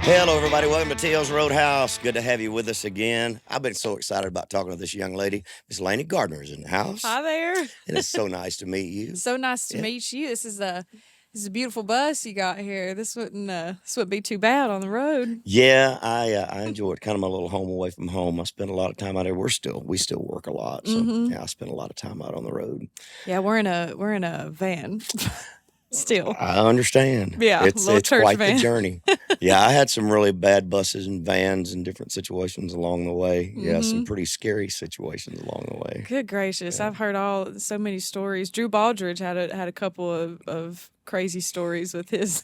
Hello, everybody. Welcome to T.O.'s Roadhouse. Good to have you with us again. I've been so excited about talking to this young lady. Miss Lanie Gardner is in the house. Hi there. It is so nice to meet you. So nice to meet you. This is a beautiful bus you got here. This wouldn't be too bad on the road. Yeah, I enjoy it. Kind of my little home away from home. I spend a lot of time out there. We still work a lot, so yeah, I spend a lot of time out on the road. Yeah, we're in a van. Still. I understand. Yeah, it's church quite van. the journey. Yeah, I had some really bad buses and vans and different situations along the way. Yeah, some pretty scary situations along the way. Good gracious. I've heard so many stories. Drew Baldridge had a couple of crazy stories with his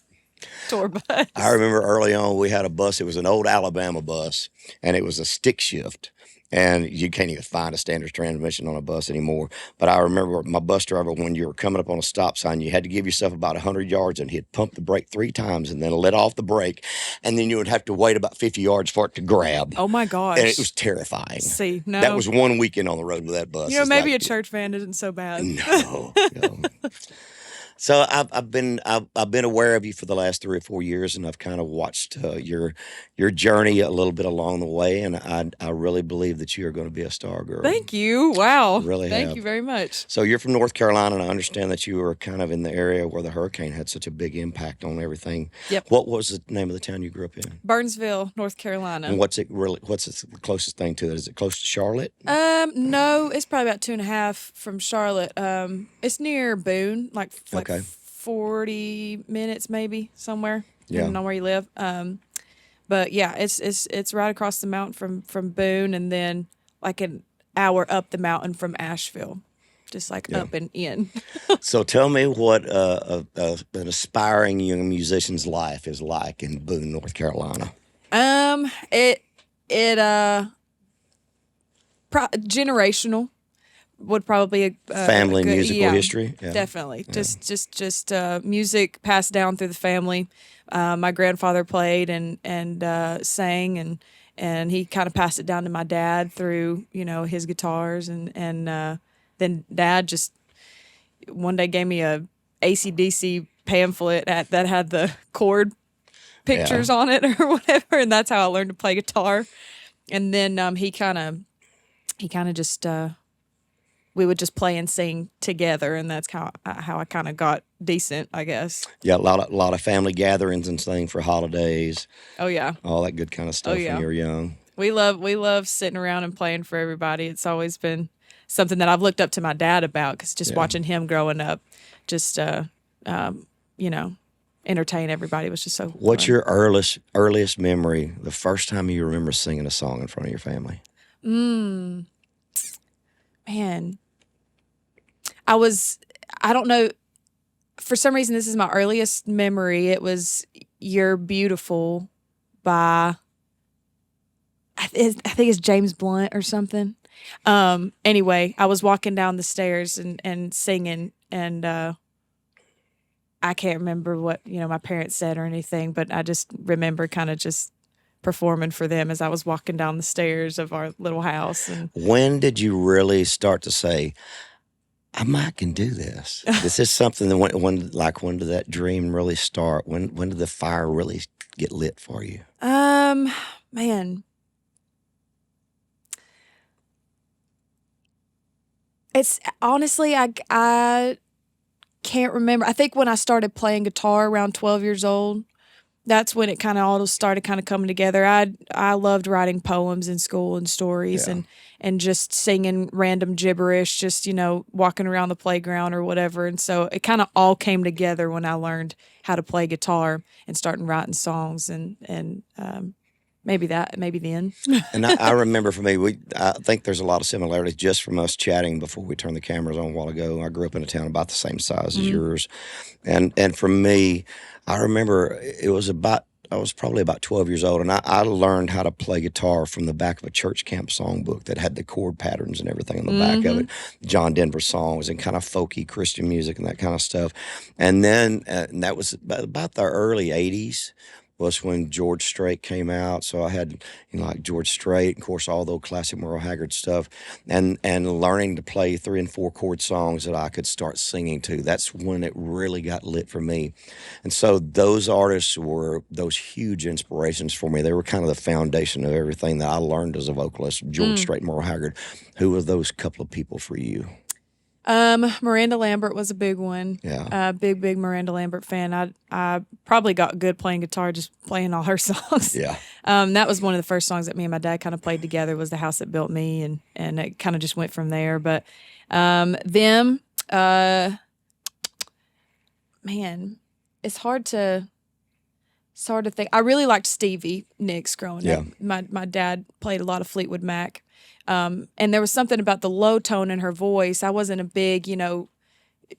tour bus. I remember early on we had a bus. It was an old Alabama bus, and it was a stick shift. And you can't even find a standard transmission on a bus anymore. But I remember my bus driver, when you were coming up on a stop sign, you had to give yourself about 100 yards, and he'd pump the brake 3 times and then let off the brake. And then you would have to wait about 50 yards for it to grab. Oh, my gosh. And it was terrifying. See, no. That was one weekend on the road with that bus. Maybe a church van isn't so bad. No. So I've been aware of you for the last 3 or 4 years, and I've kind of watched your journey a little bit along the way, and I really believe that you are going to be a star girl. Thank you. Wow. Really Thank you very much. So you're from North Carolina, and I understand that you were kind of in the area where the hurricane had such a big impact on everything. Yep. What was the name of the town you grew up in? Burnsville, North Carolina. And what's the closest thing to it? Is it close to Charlotte? No, it's probably about 2.5 from Charlotte. It's near Boone, like Okay. 40 minutes maybe somewhere, depending Yeah. on where you live. But yeah, it's right across the mountain from Boone, and then like an hour up the mountain from Asheville, just like up and in. So tell me what an aspiring young musician's life is like in Boone, North Carolina. Generational would probably a Family good, musical history. Yeah. Definitely. Yeah. Just music passed down through the family. My grandfather played and sang, and he kind of passed it down to my dad through his guitars, and then Dad just one day gave me a AC/DC pamphlet that had the chord pictures on it or whatever, and that's how I learned to play guitar. And then he kind of just we would just play and sing together, and that's how I kind of got decent, I guess. Yeah, a lot of family gatherings and things for holidays. Oh yeah, all that good kind of stuff when you were young. We love sitting around and playing for everybody. It's always been something that I've looked up to my dad about, because just watching him growing up, just entertain everybody was just so. What's fun. your earliest memory? The first time you remember singing a song in front of your family? Man, I don't know, for some reason this is my earliest memory. It was "You're Beautiful" by I think it's James Blunt or something. Anyway, I was walking down the stairs and singing, and I can't remember what my parents said or anything, but I just remember kind of just performing for them as I was walking down the stairs of our little house. And when did you really start to say, I can do this? This is something that when did that dream really start? When did the fire really get lit for you? Man, it's honestly, I can't remember. I think when I started playing guitar around 12 years old, that's when it kind of all started kind of coming together. I loved writing poems in school and stories, and just singing random gibberish, just walking around the playground or whatever. And so it kind of all came together when I learned how to play guitar and started writing songs, and maybe then. And I remember for me, I think there's a lot of similarities just from us chatting before we turned the cameras on a while ago. I grew up in a town about the same size as yours. And for me, I remember I was probably about 12 years old, and I learned how to play guitar from the back of a church camp songbook that had the chord patterns and everything on the back of it. John Denver songs and kind of folky Christian music and that kind of stuff. And then and that was about the early 80s. was when George Strait came out. So I had, like George Strait, of course, all the classic Merle Haggard stuff, and learning to play 3 and 4 chord songs that I could start singing to. That's when it really got lit for me. And so those artists were those huge inspirations for me. They were kind of the foundation of everything that I learned as a vocalist. George Strait, Merle Haggard. Who were those couple of people for you? Miranda Lambert was a big one. Yeah. Big Miranda Lambert fan. I probably got good playing guitar just playing all her songs. Yeah. That was one of the first songs that me and my dad kind of played together was The House That Built Me, and it kind of just went from there. But them, man, it's hard to think. I really liked Stevie Nicks growing up. My dad played a lot of Fleetwood Mac. And there was something about the low tone in her voice. I wasn't a big,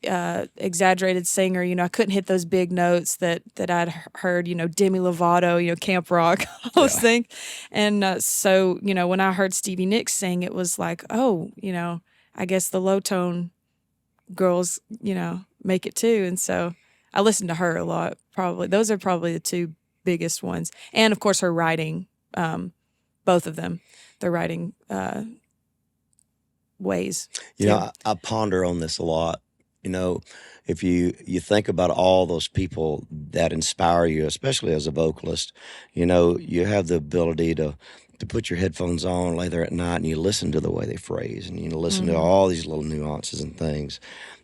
exaggerated singer. I couldn't hit those big notes that I'd heard, Demi Lovato, Camp Rock, all those things. And so, when I heard Stevie Nicks sing, it was like, oh, I guess the low tone girls, make it too. And so I listened to her a lot, probably. Those are probably the two biggest ones. And, of course, her writing, both of them. Their writing ways. I ponder on this a lot. If you think about all those people that inspire you, especially as a vocalist, you have the ability to put your headphones on, lay there at night, and you listen to the way they phrase, and you listen to all these little nuances and things.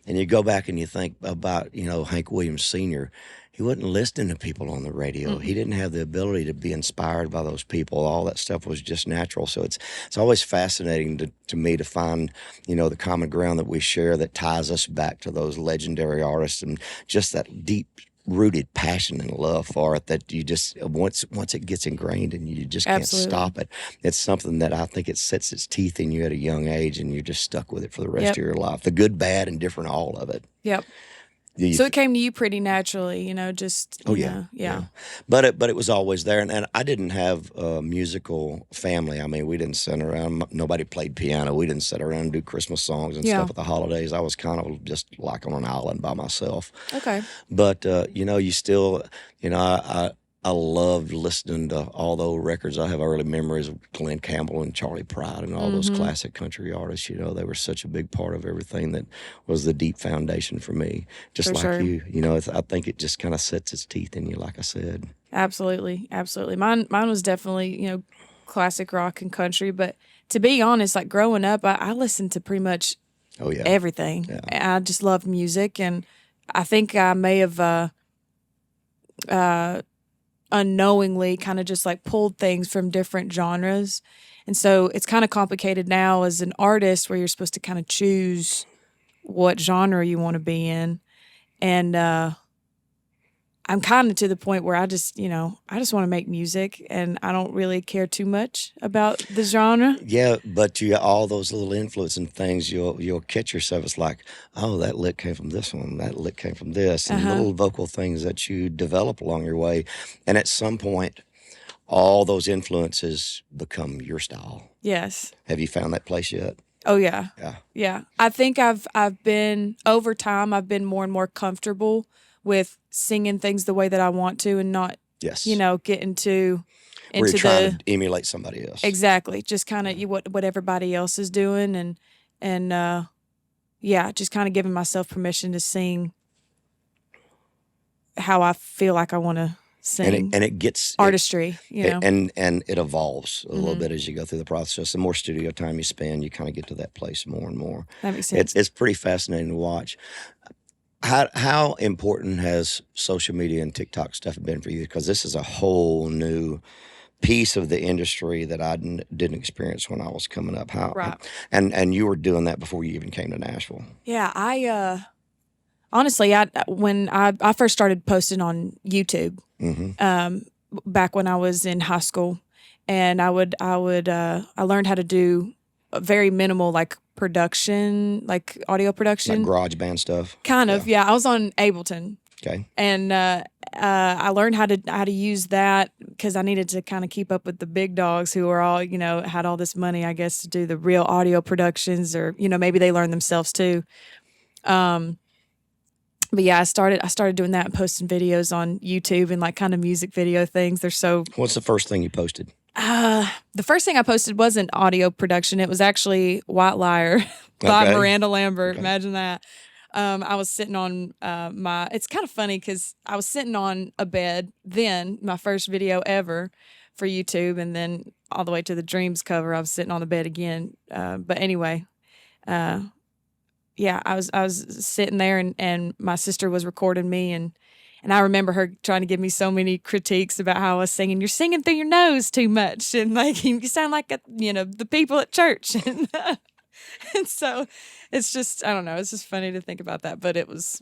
And you go back and you think about, Hank Williams Sr., he wasn't listening to people on the radio. He didn't have the ability to be inspired by those people. All that stuff was just natural. So it's always fascinating to me to find, the common ground that we share that ties us back to those legendary artists and just that deep-rooted passion and love for it that you just, once it gets ingrained and you just can't stop it. It's something that I think it sets its teeth in you at a young age and you're just stuck with it for the rest of your life. The good, bad, and different, all of it. Yep. So it came to you pretty naturally, just. Yeah. But it was always there, and I didn't have a musical family. I mean, we didn't sit around. Nobody played piano. We didn't sit around and do Christmas songs and stuff at the holidays. I was kind of just like on an island by myself. Okay. But you still, I loved listening to all those records. I have early memories of Glenn Campbell and Charlie Pride and all those classic country artists. They were such a big part of everything that was the deep foundation for me. Just like you, I think it just kind of sets its teeth in you, like I said. Absolutely. Mine was definitely, classic rock and country. But to be honest, like growing up, I listened to pretty much everything. Yeah. I just loved music. And I think I may have unknowingly kind of just like pulled things from different genres. And so it's kind of complicated now as an artist where you're supposed to kind of choose what genre you want to be in. And I'm kind of to the point where I just want to make music and I don't really care too much about the genre. Yeah, but all those little influencing things, you'll catch yourself. It's like, oh, that lick came from this one, that lick came from this, and little vocal things that you develop along your way. And at some point, all those influences become your style. Yes. Have you found that place yet? Oh yeah. Yeah. I think I've been over time. I've been more and more comfortable with singing things the way that I want to, and not, get into where you're trying to emulate somebody else. Exactly. Just kind of what everybody else is doing, and just kind of giving myself permission to sing how I feel like I want to sing. And it gets artistry, and it evolves a little bit as you go through the process. The more studio time you spend, you kind of get to that place more and more. That makes sense. It's pretty fascinating to watch. How important has social media and TikTok stuff been for you? Because this is a whole new piece of the industry that I didn't experience when I was coming up. And you were doing that before you even came to Nashville. Yeah, I honestly, when I first started posting on YouTube, back when I was in high school, and I learned how to do a very minimal production, audio production, like GarageBand stuff. Kind of, yeah. I was on Ableton. Okay. And I learned how to use that because I needed to kind of keep up with the big dogs who were all, had all this money, I guess, to do the real audio productions, or maybe they learned themselves too. But yeah, I started doing that and posting videos on YouTube and like kind of music video things. They're so. What's the first thing you posted? The first thing I posted wasn't audio production. It was actually White Liar by Okay. Miranda Lambert. Okay. Imagine that. I was sitting on it's kind of funny because I was sitting on a bed then, my first video ever for YouTube, and then all the way to the Dreams cover, I was sitting on the bed again. But anyway, yeah, I was sitting there, and my sister was recording me, and I remember her trying to give me so many critiques about how I was singing. You're singing through your nose too much, and like you sound like the people at church, and so it's just I don't know. It's just funny to think about that, but it was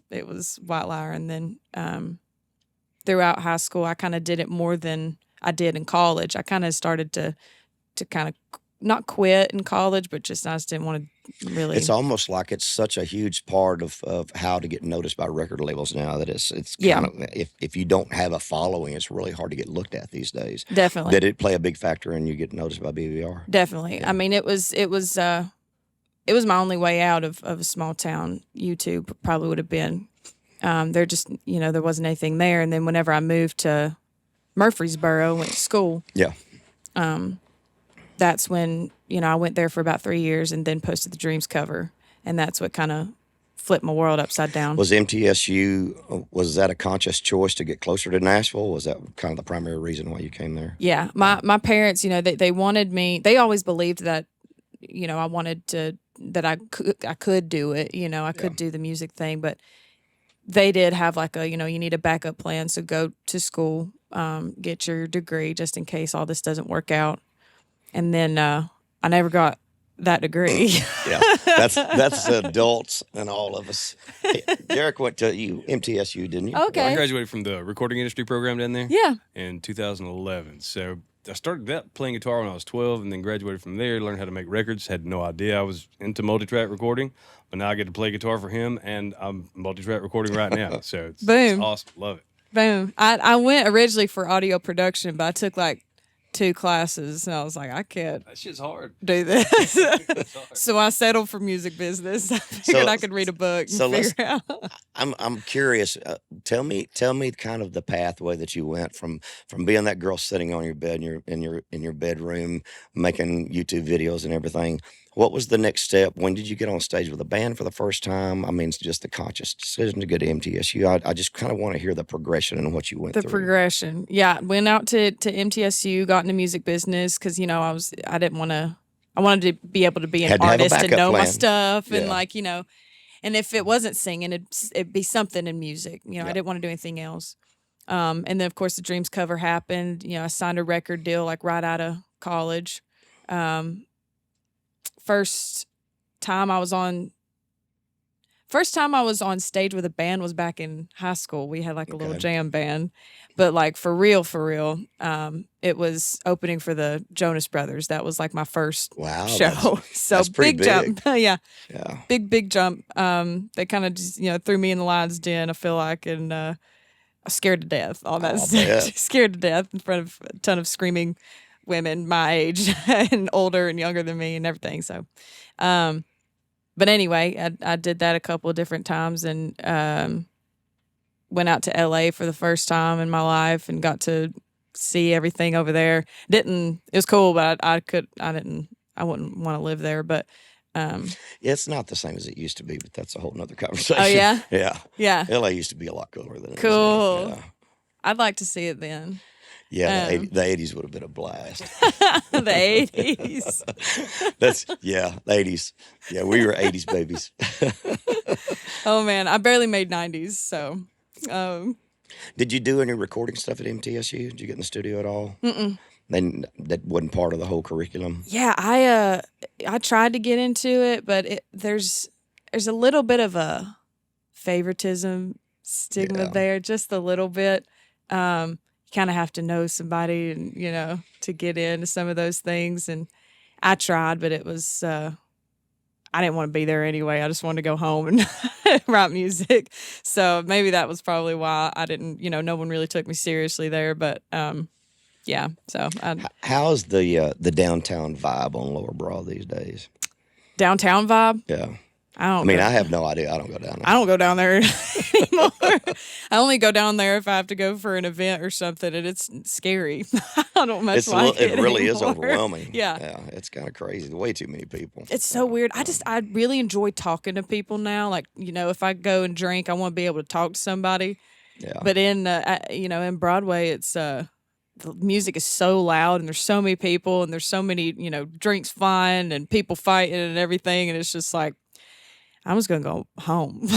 White Liar, and then throughout high school, I kind of did it more than I did in college. I kind of started to kind of not quit in college, but I just didn't want to really. It's almost like it's such a huge part of how to get noticed by record labels now that it's Yeah. kind of if you don't have a following, it's really hard to get looked at these days. Definitely. Did it play a big factor in you getting noticed by BBR? Definitely. I mean, it was my only way out of a small town. YouTube probably would have been. There just there wasn't anything there, and then whenever I moved to Murfreesboro, went to school. Yeah. That's when I went there for about 3 years, and then posted the Dreams cover, and that's what kind of flipped my world upside down. Was MTSU, was that a conscious choice to get closer to Nashville? Was that kind of the primary reason why you came there? Yeah, my parents, they wanted me. They always believed that, I wanted to, that I could do it. I could do the music thing, but they did have like you need a backup plan. So go to school, get your degree just in case all this doesn't work out. And then I never got that degree. Yeah, that's adults and all of us. Hey, Derek went to MTSU, didn't you? Okay. I graduated from the recording industry program down there. Yeah. In 2011. So I started that playing guitar when I was 12, and then graduated from there. Learned how to make records. Had no idea I was into multi-track recording, but now I get to play guitar for him, and I'm multi-track recording right now. So it's awesome. Love it. Boom. I went originally for audio production, but I took like 2 classes, and I was like, I can't That shit's hard. do this. So I settled for music business. I figured I could read a book and figure out. I'm curious. Tell me kind of the pathway that you went from being that girl sitting on your bed in your bedroom making YouTube videos and everything. What was the next step? When did you get on stage with a band for the first time? I mean, it's just the conscious decision to go to MTSU. I just kind of want to hear the progression and what you went through. The progression. Yeah. Went out to MTSU, got in the music business because, I didn't want to, I wanted to be able to be an artist and know my stuff. And and if it wasn't singing, it'd be something in music. I didn't want to do anything else. And then, of course, the Dreams cover happened. I signed a record deal like right out of college. First time I was on stage with a band was back in high school. We had like a little jam band, but like for real, it was opening for the Jonas Brothers. That was like my first show. So that's big big jump. Yeah. Big jump. They kind of just, threw me in the lion's den, I feel like, and I was scared to death on that stage. Scared to death in front of a ton of screaming women my age and older and younger than me and everything. So, but anyway, I did that a couple of different times, and went out to LA for the first time in my life and got to see everything over there. It was cool, but I wouldn't want to live there, but it's not the same as it used to be, but that's a whole nother conversation. Oh yeah? Yeah. LA used to be a lot cooler than it is now. Cool. Yeah. I'd like to see it then. Yeah, the 80s would have been a blast. The 80s. The 80s. Yeah, we were 80s babies. Oh, man. I barely made 90s, so. Did you do any recording stuff at MTSU? Did you get in the studio at all? Mm-mm. Then that wasn't part of the whole curriculum? Yeah, I tried to get into it, but there's a little bit of a favoritism stigma there, just a little bit. You kind of have to know somebody, and to get into some of those things. And I tried, but it was I didn't want to be there anyway. I just wanted to go home and write music. So maybe that was probably why I didn't. No one really took me seriously there. But yeah. So how's the downtown vibe on Lower Broad these days? Downtown vibe? Yeah. I I don't mean, go. I have no idea. I don't go down I there. don't go down there anymore. I only go down there if I have to go for an event or something, and it's scary. I don't much like It it really is anymore. overwhelming. Yeah. Yeah, it's kind of crazy. Way too many people. It's so weird. I really enjoy talking to people now. Like, if I go and drink, I want to be able to talk to somebody. Yeah. But in Broadway, it's the music is so loud and there's so many people and there's so many, drinks flying and people fighting and everything, and it's just like I'm just gonna go home.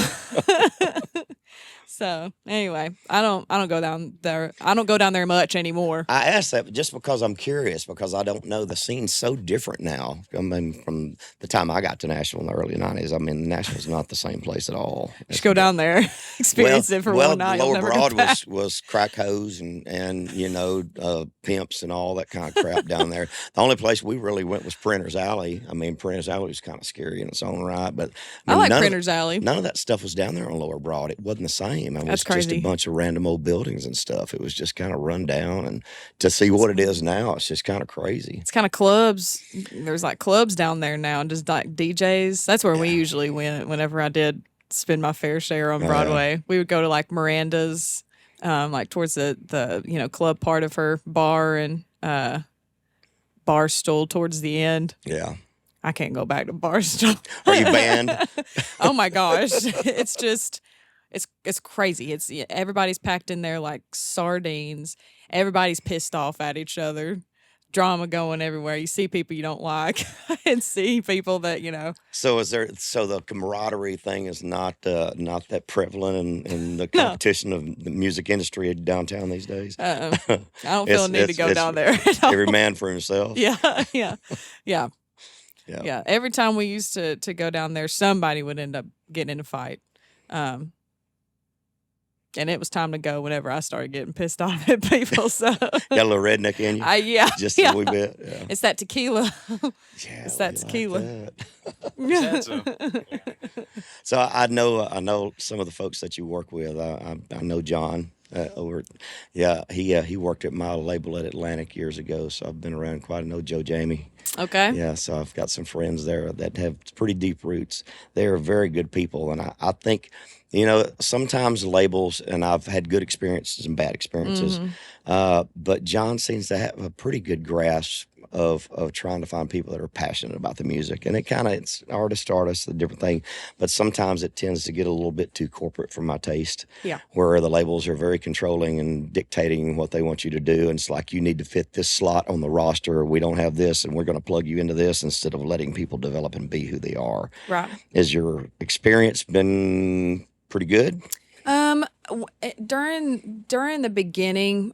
So anyway, I don't go down there. I don't go down there much anymore. I asked that just because I'm curious, because I don't know. The scene's so different now. I mean, from the time I got to Nashville in the early 90s, I mean, Nashville's not the same place at all. Just go down there, experience it for one night. You'll Lower never Broad go back. was crack hoes and pimps and all that kind of crap down there. The only place we really went was Printer's Alley. I mean, Printer's Alley was kind of scary in its own right, but I mean, like none Printer's Alley. None of that stuff was down there on Lower Broad. It wasn't the same. It was That's just a crazy. bunch of random old buildings and stuff. It was just kind of run down, and to see what it is now, it's just kind of crazy. It's kind of clubs. There's like clubs down there now, and just like DJs. That's where we usually went whenever I did spend my fair share on Broadway. We would go to like Miranda's, like towards the club part of her bar, and Barstool towards the end. Yeah. I can't go back to Barstool. Are you banned? Oh my gosh. It's just it's crazy. Everybody's packed in there like sardines. Everybody's pissed off at each other. Drama going everywhere. You see people you don't like and see people that, So the camaraderie thing is not that prevalent in the competition of the music industry downtown these days? I don't feel a need to go down there at all. Every man for himself. Yeah. Yeah. Every time we used to go down there, somebody would end up getting in a fight. And it was time to go whenever I started getting pissed off at people. So Got a little redneck in you? yeah. Just a wee bit. Yeah. It's that tequila. Yeah, It's that we tequila. Like that. So I know some of the folks that you work with. I know John over. Yeah, he worked at my label at Atlantic years ago. So I've been around quite. I know Joe Jamie. Okay. Yeah, so I've got some friends there that have pretty deep roots. They are very good people, and I think, sometimes labels, and I've had good experiences and bad experiences, but John seems to have a pretty good grasp of trying to find people that are passionate about the music. And it's artist to artist, a different thing, but sometimes it tends to get a little bit too corporate for my taste. Yeah. Where the labels are very controlling and dictating what they want you to do. And it's like, you need to fit this slot on the roster. We don't have this, and we're going to plug you into this, instead of letting people develop and be who they are. Right. Has your experience been pretty good? During the beginning,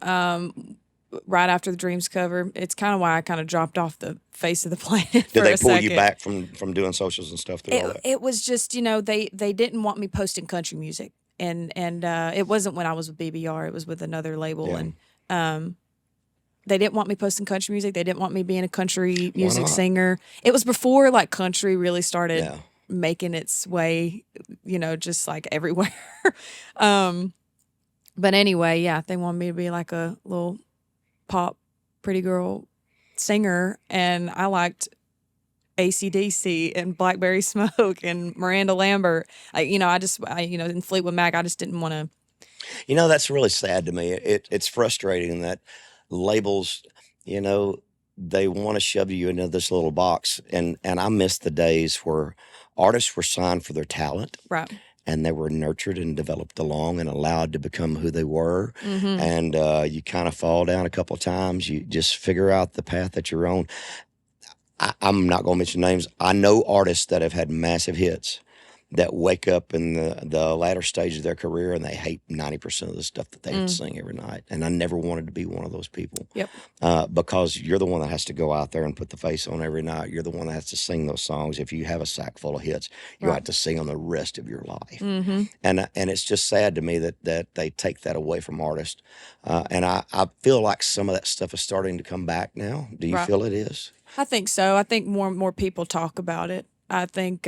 right after the Dreams cover, it's kind of why I kind of dropped off the face of the planet. Did for they a pull second. you back from doing socials and stuff through all that? It was just, they didn't want me posting country music, and it wasn't when I was with BBR. It was with another label, Yeah. and they didn't want me posting country music. They didn't want me being a country music not? singer. It was before like country really started Yeah. making its way, just like everywhere. But anyway, yeah, they wanted me to be like a little pop pretty girl singer, and I liked AC/DC and Blackberry Smoke and Miranda Lambert. In Fleetwood Mac, I just didn't want to. That's really sad to me. It's frustrating that labels, they want to shove you into this little box. And I miss the days where artists were signed for their talent. Right. And they were nurtured and developed along and allowed to become who they were. Mm-hmm. And you kind of fall down a couple of times. You just figure out the path that you're on. I'm not going to mention names. I know artists that have had massive hits that wake up in the latter stage of their career and they hate 90% of the stuff that they have to sing every night. And I never wanted to be one of those people. Yep. Because you're the one that has to go out there and put the face on every night. You're the one that has to sing those songs. If you have a sack full of hits, you have to sing them the rest of your life. Mm-hmm. And it's just sad to me that they take that away from artists. And I feel like some of that stuff is starting to come back now. Do you feel it is? I think so. I think more and more people talk about it. I think,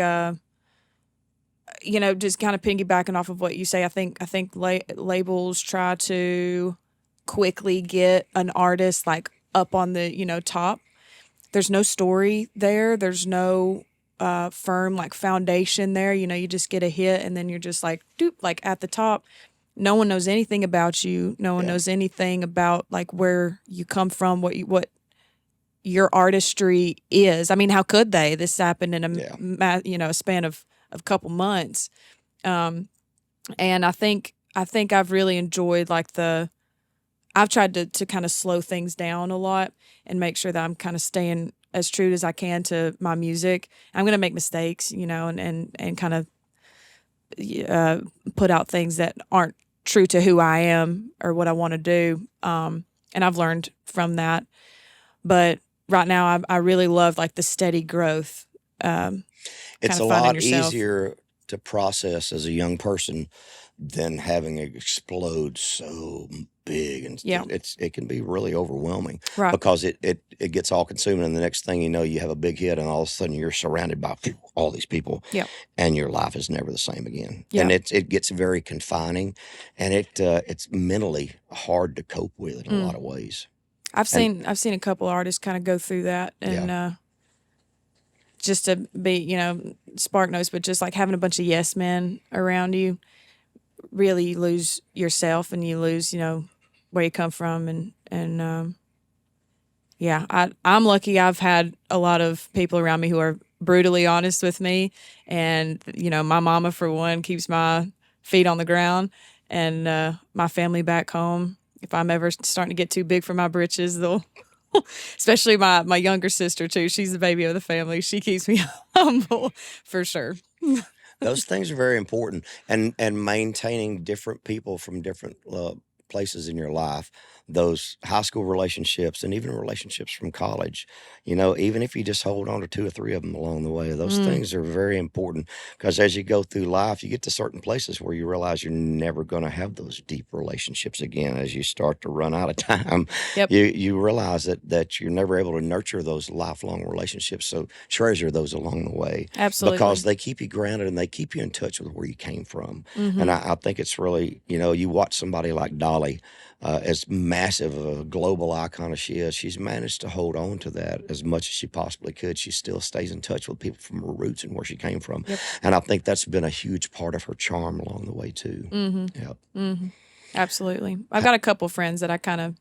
just kind of piggybacking off of what you say, I think labels try to quickly get an artist like up on the, top. There's no story there. There's no firm like foundation there. You know, you just get a hit and then you're just like doop, like at the top. No one knows anything about you. No one knows anything about like where you come from, what your artistry is. I mean, how could they? This happened in a span of a couple months. And I think I've really enjoyed like I've tried to kind of slow things down a lot and make sure that I'm kind of staying as true as I can to my music. I'm going to make mistakes, you know, and kind of put out things that aren't true to who I am or what I want to do. And I've learned from that. But right now I really love like the steady growth. It's a lot easier to process as a young person than having it explode so big, and it can be really overwhelming, right? Because it gets all consuming, and the next thing you know, you have a big hit, and all of a sudden you're surrounded by all these people, and your life is never the same again, and it gets very confining, and it's mentally hard to cope with in a lot of ways. I've seen a couple artists kind of go through that, and just to be, you know, spark notes, but just like having a bunch of yes men around you, really you lose yourself and you lose, you know, where you come from. And I'm lucky I've had a lot of people around me who are brutally honest with me. And, you know, my mama, for one, keeps my feet on the ground, and my family back home, if I'm ever starting to get too big for my britches, they'll, especially my younger sister too. She's the baby of the family. She keeps me humble for sure. Those things are very important, and maintaining different people from different places in your life, those high school relationships and even relationships from college, you know, even if you just hold on to 2 or 3 of them along the way, those things are very important, because as you go through life, you get to certain places where you realize you're never going to have those deep relationships again. As you start to run out of time, you realize that you're never able to nurture those lifelong relationships. So treasure those along the way. Absolutely. Because they keep you grounded and they keep you in touch with where you came from. And I think it's really, you know, you watch somebody like Dolly, as massive of a global icon as she is, she's managed to hold on to that as much as she possibly could. She still stays in touch with people from her roots and where she came from. And I think that's been a huge part of her charm along the way too. Absolutely. I've got a couple friends that I kind of,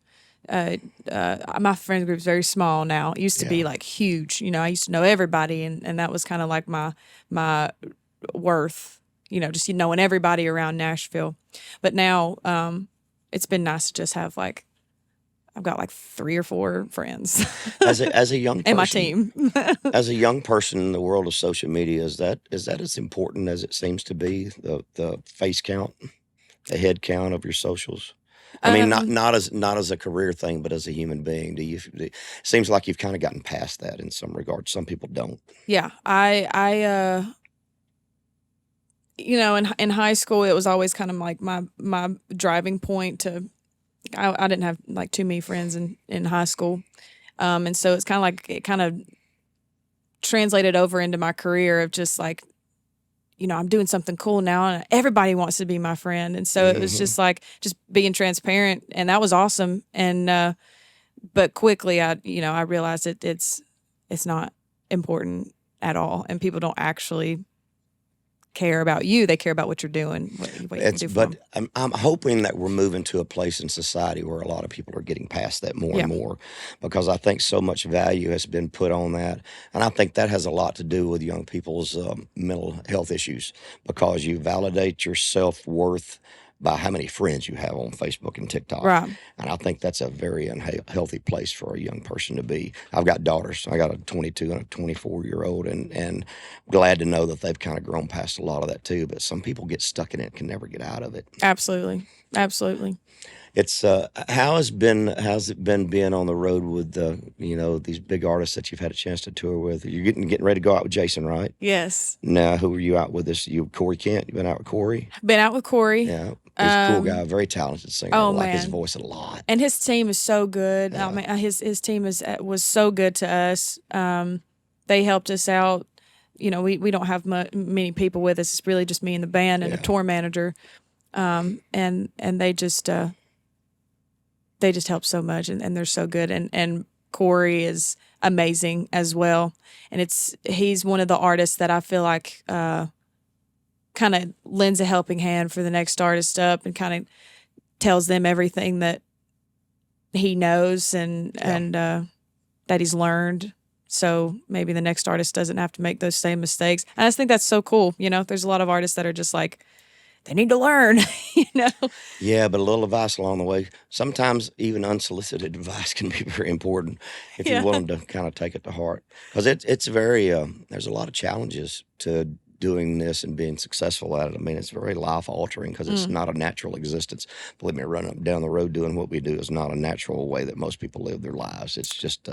my friend group's very small now. It used to be like huge. You know, I used to know everybody, and that was kind of like my worth, you know, just knowing everybody around Nashville. But now, it's been nice to just have like, I've got like 3 or 4 friends as a young person, and my team. As a young person in the world of social media, is that as important as it seems to be, the face count, the head count of your socials? I mean, not as a career thing, but as a human being. It seems like you've kind of gotten past that in some regards. Some people don't. Yeah, I you know, in high school, it was always kind of like my driving point to. I didn't have like too many friends in high school, and so it's kind of like it kind of translated over into my career of just like, you know, I'm doing something cool now, and everybody wants to be my friend, and so it was just like just being transparent, and that was awesome. And but quickly, I realized that it's not important at all, and people don't actually care about you. They care about what you're doing. What you can do for them. I'm hoping that we're moving to a place in society where a lot of people are getting past that more and more, because I think so much value has been put on that. And I think that has a lot to do with young people's mental health issues, because you validate your self-worth by how many friends you have on Facebook and TikTok. Right. And I think that's a very unhealthy place for a young person to be. I've got daughters. I got a 22 and a 24-year-old, and glad to know that they've kind of grown past a lot of that too. But some people get stuck in it and can never get out of it. Absolutely. It's how's it been being on the road with these big artists that you've had a chance to tour with? You're getting ready to go out with Jason, right? Yes. Now, who are you out with? Corey Kent. You've been out with Corey? Been out with Corey. Yeah. He's a cool guy, very talented singer. I like his voice a lot. And his team is so good. I mean, his team was so good to us. They helped us out. You know, we don't have many people with us. It's really just me and the band and a tour manager. And they just help so much, and they're so good. And Corey is amazing as well. And he's one of the artists that I feel like kind of lends a helping hand for the next artist up and kind of tells them everything that he knows and that he's learned. So maybe the next artist doesn't have to make those same mistakes. And I just think that's so cool. There's a lot of artists that are just like, they need to learn, Yeah, but a little advice along the way. Sometimes even unsolicited advice can be very important if Yeah. you want them to kind of take it to heart. Because it's very, there's a lot of challenges to doing this and being successful at it. I mean, it's very life altering because it's not a natural existence. Believe me, running up and down the road doing what we do is not a natural way that most people live their lives. It's just,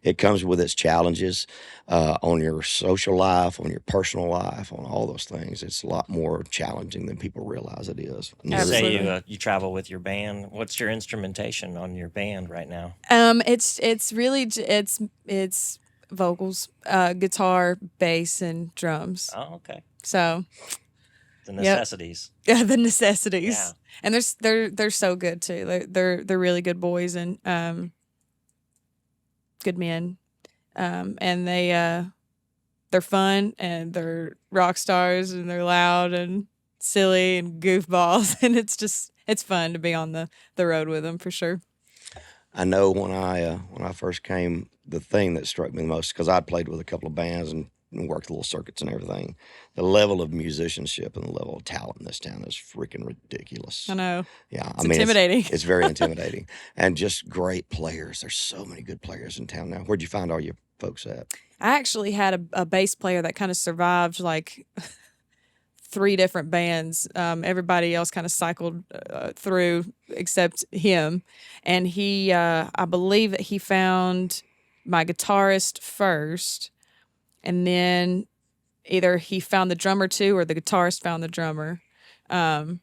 it comes with its challenges on your social life, on your personal life, on all those things. It's a lot more challenging than people realize it is. You Absolutely. say you travel with your band. What's your instrumentation on your band right now? It's really it's vocals, guitar, bass, and drums. Oh, okay. So The necessities. yeah, the necessities. Yeah. And they're so good too. They're really good boys and good men. And they're fun and they're rock stars and they're loud and silly and goofballs and it's fun to be on the road with them for sure. I know when I first came, the thing that struck me the most, because I'd played with a couple of bands and worked little circuits and everything, the level of musicianship and the level of talent in this town is freaking ridiculous. I know. Yeah, It's intimidating. It's very intimidating, and just great players. There's so many good players in town now. Where'd you find all your folks at? I actually had a bass player that kind of survived like 3 different bands. Everybody else kind of cycled through except him. And he, I believe that he found my guitarist first. And then either he found the drummer too or the guitarist found the drummer. Yeah.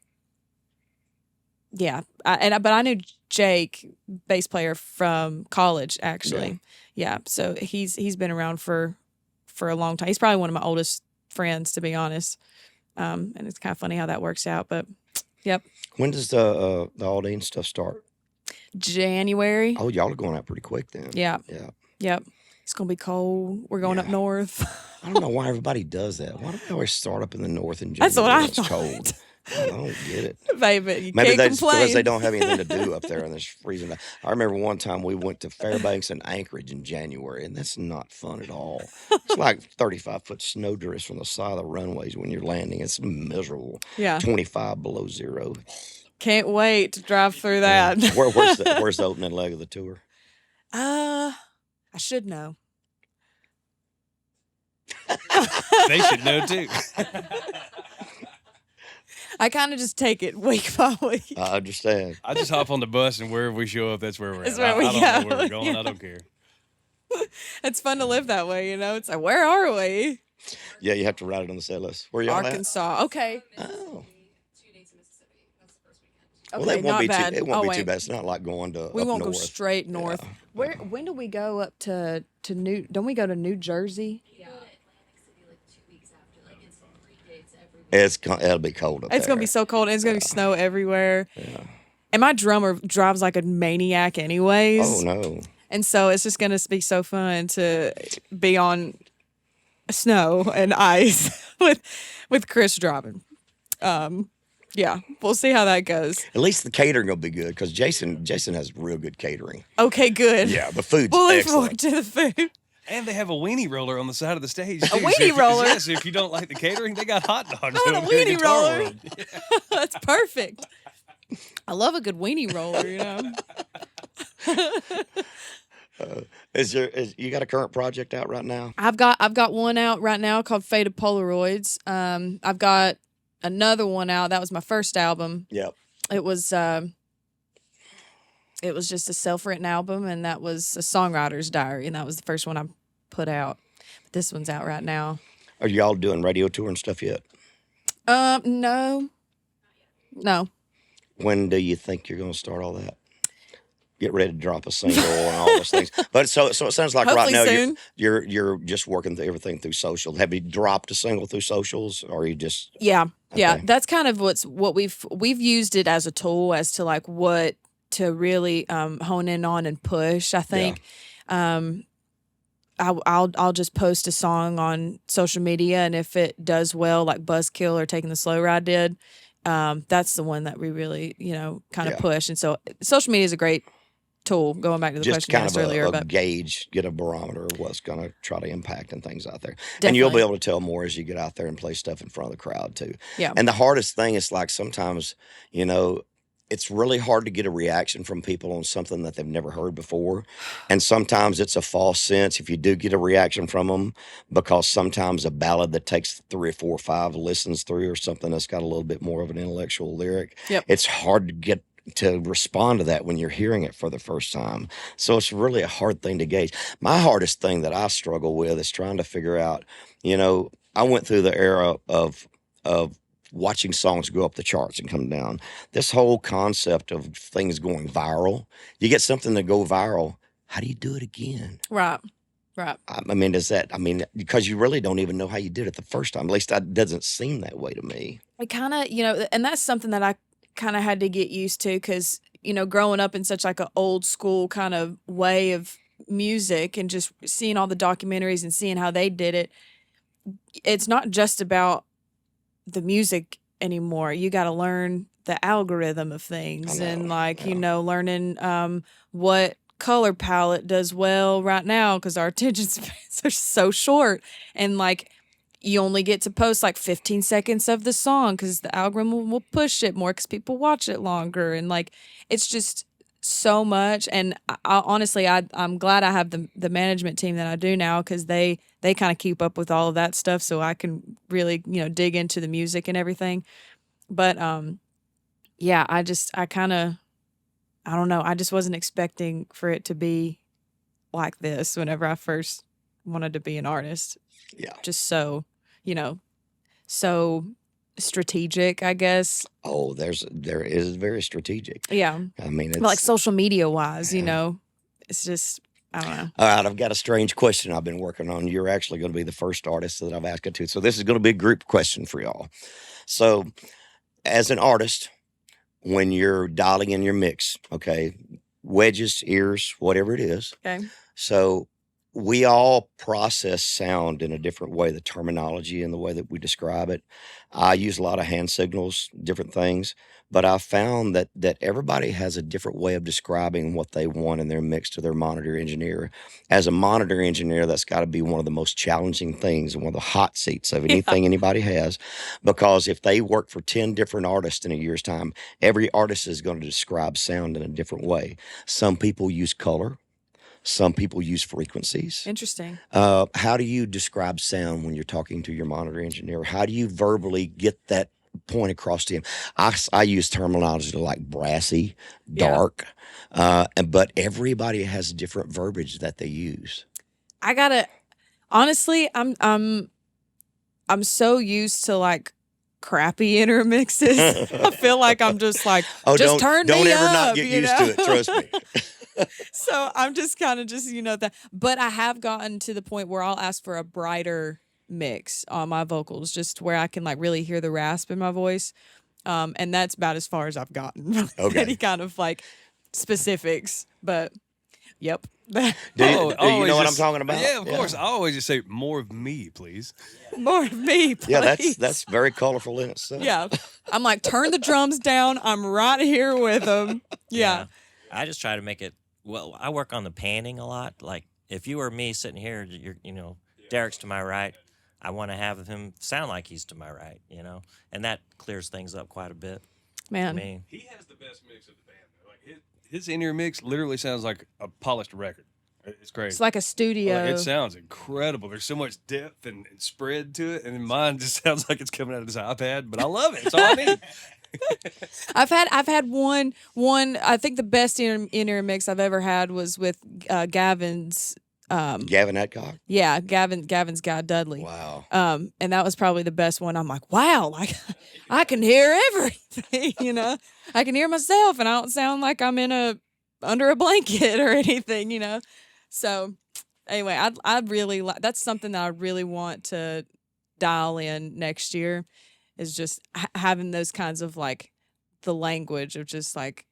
But I knew Jake, bass player from college, actually. Yeah. So he's been around for a long time. He's probably one of my oldest friends, to be honest. And it's kind of funny how that works out, but yep. When does the Aldine stuff start? January. Oh, y'all are going out pretty quick then. Yeah. Yeah. Yep. It's going to be cold. We're going up north. I don't know why everybody does that. Why do they always start up in the north in January? That's what I when it's thought. cold. I don't get it. Baby, you Maybe can't that's complain. because they don't have anything to do up there in this freezing. I remember one time we went to Fairbanks and Anchorage in January, and that's not fun at all. It's like 35-foot snow drifts from the side of the runways when you're landing. It's miserable. Yeah. 25 below zero. Can't wait to drive through that. Where's the opening leg of the tour? I should know. They should know too. I kind of just take it week by week. I understand. I just hop on the bus and wherever we show up, that's where we're That's at. where we I don't know go. where we're going. I don't care. It's fun to live that way, It's like, where are we? Yeah, you have to write it on the set list. Where y'all at? Arkansas. Okay. Oh. 2 days in Mississippi. That's the first weekend. Well, Okay, it won't not be bad. too. It won't be wait. too bad. It's not like going to. We up won't north. go straight north. Yeah. When do we go up to New? Don't we go to New Jersey? Yeah. Atlantic City like 2 weeks after. Like it's 3 dates every week. It'll be cold up there. It's gonna be so cold. And it's gonna be snow everywhere. Yeah. And my drummer drives like a maniac, anyways. Oh no. And so it's just gonna be so fun to be on snow and ice with Chris driving. Yeah, we'll see how that goes. At least the catering will be good because Jason has real good catering. Okay, good. Yeah, the food's We'll look excellent. forward to the food. And they have a weenie roller on the side of the stage. A weenie roller? Yes, if you don't like the catering, they got hot dogs. I want a over there at weenie Guitar roller. World. That's perfect. I love a good weenie roller, You got a current project out right now? I've got one out right now called Faded Polaroids. I've got another one out. That was my first album. Yep. It was just a self-written album, and that was a songwriter's diary, and that was the first one I put out. But this one's out right now. Are y'all doing radio tour and stuff yet? No. When do you think you're going to start all that? Get ready to drop a single and all those things. But so it sounds like Hopefully right now soon. you're just working through everything through social. Have you dropped a single through socials, or are you just? Yeah. Okay. That's kind of what we've used it as a tool as to like what to really hone in on and push. I think I'll just post a song on social media, and if it does well, like Buzzkill or Taking the Slow Ride did, that's the one that we really, kind of Yeah. push. And so social media is a great tool, going back to the Just question you kind asked of earlier, a but gauge, get a barometer of what's going to try to impact and things out there. And you'll be definitely. able to tell more as you get out there and play stuff in front of the crowd too. Yeah. And the hardest thing is like sometimes, you know, it's really hard to get a reaction from people on something that they've never heard before. And sometimes it's a false sense if you do get a reaction from them, because sometimes a ballad that takes 3 or 4 or 5 listens through, or something that's got a little bit more of an intellectual lyric, Yep. it's hard to get to respond to that when you're hearing it for the first time. So it's really a hard thing to gauge. My hardest thing that I struggle with is trying to figure out, I went through the era of watching songs go up the charts and come down. This whole concept of things going viral, you get something to go viral, how do you do it again? Right. Right. I mean, because you really don't even know how you did it the first time. At least that doesn't seem that way to me. It kind of, and that's something that I kind of had to get used to, because, growing up in such like an old school kind of way of music and just seeing all the documentaries and seeing how they did it, it's not just about the music anymore. You got to learn the algorithm of things, and like, learning what color palette does well right now, because our attention spans are so short, and like you only get to post like 15 seconds of the song because the algorithm will push it more because people watch it longer, and like it's just so much. And honestly, I'm glad I have the management team that I do now, because they kind of keep up with all of that stuff, so I can really dig into the music and everything. But yeah, I don't know, I just wasn't expecting for it to be like this whenever I first wanted to be an artist. Yeah. Just so so strategic, I guess. Oh, there is very strategic. Yeah. I mean, But like it's social media wise, it's just, I don't know. all right. I've got a strange question I've been working on. You're actually going to be the first artist that I've asked it to. So this is going to be a group question for y'all. So as an artist, when you're dialing in your mix, okay, wedges, ears, whatever it is. Okay. So we all process sound in a different way, the terminology and the way that we describe it. I use a lot of hand signals, different things, but I found that everybody has a different way of describing what they want in their mix to their monitor engineer. As a monitor engineer, that's got to be one of the most challenging things and one of the hot seats of anything anybody has, because if they work for 10 different artists in a year's time, every artist is going to describe sound in a different way. Some people use color. Some people use frequencies. Interesting. How do you describe sound when you're talking to your monitor engineer? How do you verbally get that point across to him? I use terminology like brassy, dark, but everybody has different verbiage that they use. Honestly, I'm so used to like crappy intermixes. I feel like I'm just like, just turn me up. Don't ever not get used to it. Trust me. So I'm just kind of that. But I have gotten to the point where I'll ask for a brighter mix on my vocals, just where I can like really hear the rasp in my voice. And that's about as far as I've gotten. Okay. Any kind of like specifics. But yep. Do you know what I'm talking about? Yeah, of course. I always just say more of me, please. More of me, please. Yeah, that's very colorful in itself. Yeah. I'm like, turn the drums down. I'm right here with them. Yeah. I just try to make it. Well, I work on the panning a lot. Like if you were me sitting here, Derek's to my right. I want to have him sound like he's to my right, and that clears things up quite a bit. Man. I mean, He has the best mix of the band, though. Like his in-ear mix literally sounds like a polished record. It's crazy. It's like a studio. It sounds incredible. There's so much depth and spread to it, and mine just sounds like it's coming out of this iPad. But I love it. It's all I need. I've had one. I think the best inner mix I've ever had was with Gavin's. Gavin Adcock? Yeah, Gavin's guy Dudley. Wow. And that was probably the best one. I'm like, wow, like I can hear everything. I can hear myself, and I don't sound like I'm under a blanket or anything. So anyway, I'd really that's something that I really want to dial in next year, is just having those kinds of like the language of just like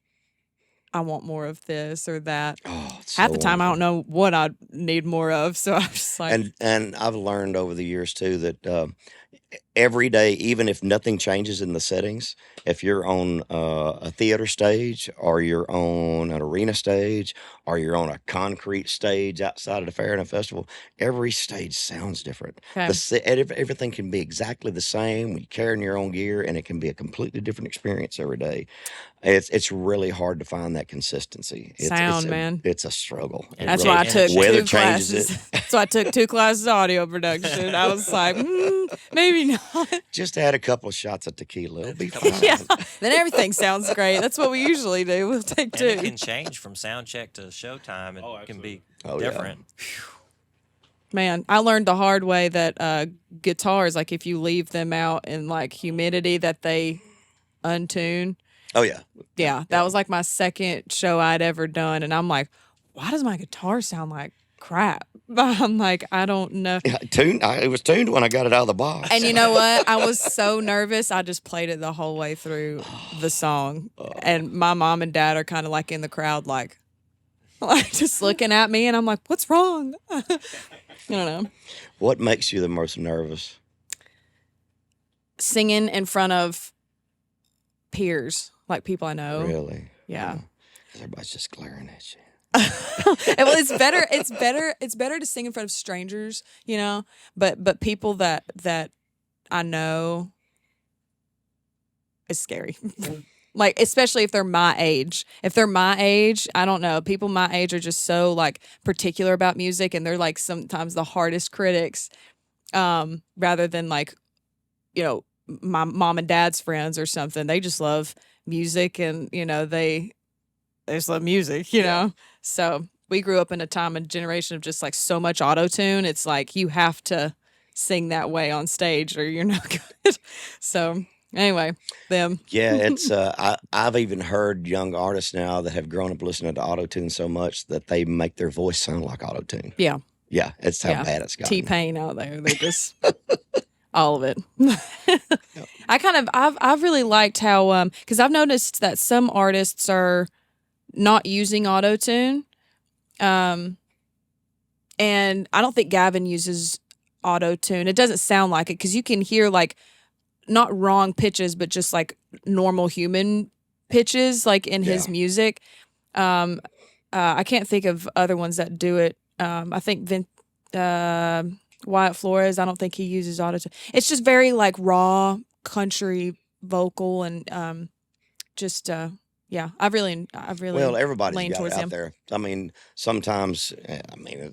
I want more of this or that. Oh, it's Half so the time, I wonderful. don't know what I need more of. So I'm just like, And I've learned over the years too that every day, even if nothing changes in the settings, if you're on a theater stage or you're on an arena stage or you're on a concrete stage outside of the fair and a festival, every stage sounds different. okay, Everything can be exactly the same when you're carrying your own gear, and it can be a completely different experience every day. It's really hard to find that consistency. sound, man. It's a struggle. It And That's really why I is. took Weather two changes classes. it. That's why I took 2 classes of audio production. I was like, maybe not. Just add a couple of shots of tequila. It'll be Couple fine. Yeah, then everything sounds great. That's what we usually do. We'll take And it 2. can change from sound check to showtime. It Oh, can be Oh, yeah. different. Man, I learned the hard way that guitars, like if you leave them out in like humidity, that they untune. Oh yeah. Yeah, that was like my second show I'd ever done, and I'm like, why does my guitar sound like crap? I'm like, I don't know. It was tuned when I got it out of the box. And you know what? I was so nervous. I just played it the whole way through the song, and my mom and dad are kind of like in the crowd, like just looking at me, and I'm like, what's wrong? I don't know. What makes you the most nervous? Singing in front of peers, like people I know. Really? Yeah. 'Cause everybody's just glaring at you. Well, it's better. It's better to sing in front of strangers, you know. But people that I know, is scary. Like, especially if they're my age. If they're my age, I don't know. People my age are just so like particular about music, and they're like sometimes the hardest critics. Rather than like, you know, my mom and dad's friends or something. They just love music, and you know they just love music, you know. So we grew up in a time and generation of just like so much auto tune. It's like you have to sing that way on stage or you're not good. So anyway, them. Yeah, it's I've even heard young artists now that have grown up listening to auto tune so much that they make their voice sound like auto tune. Yeah. Yeah, it's how Yeah. bad it's gotten. T-Pain out there. They just all of it. I've really liked how because I've noticed that some artists are not using auto tune. And I don't think Gavin uses auto tune. It doesn't sound like it because you can hear like not wrong pitches, but just like normal human pitches, like in his music. I can't think of other ones that do it. I think Wyatt Flores, I don't think he uses auto tune. It's just very like raw country vocal and just yeah, I've really Well, everybody's leaned got it towards out him. there. I mean, sometimes,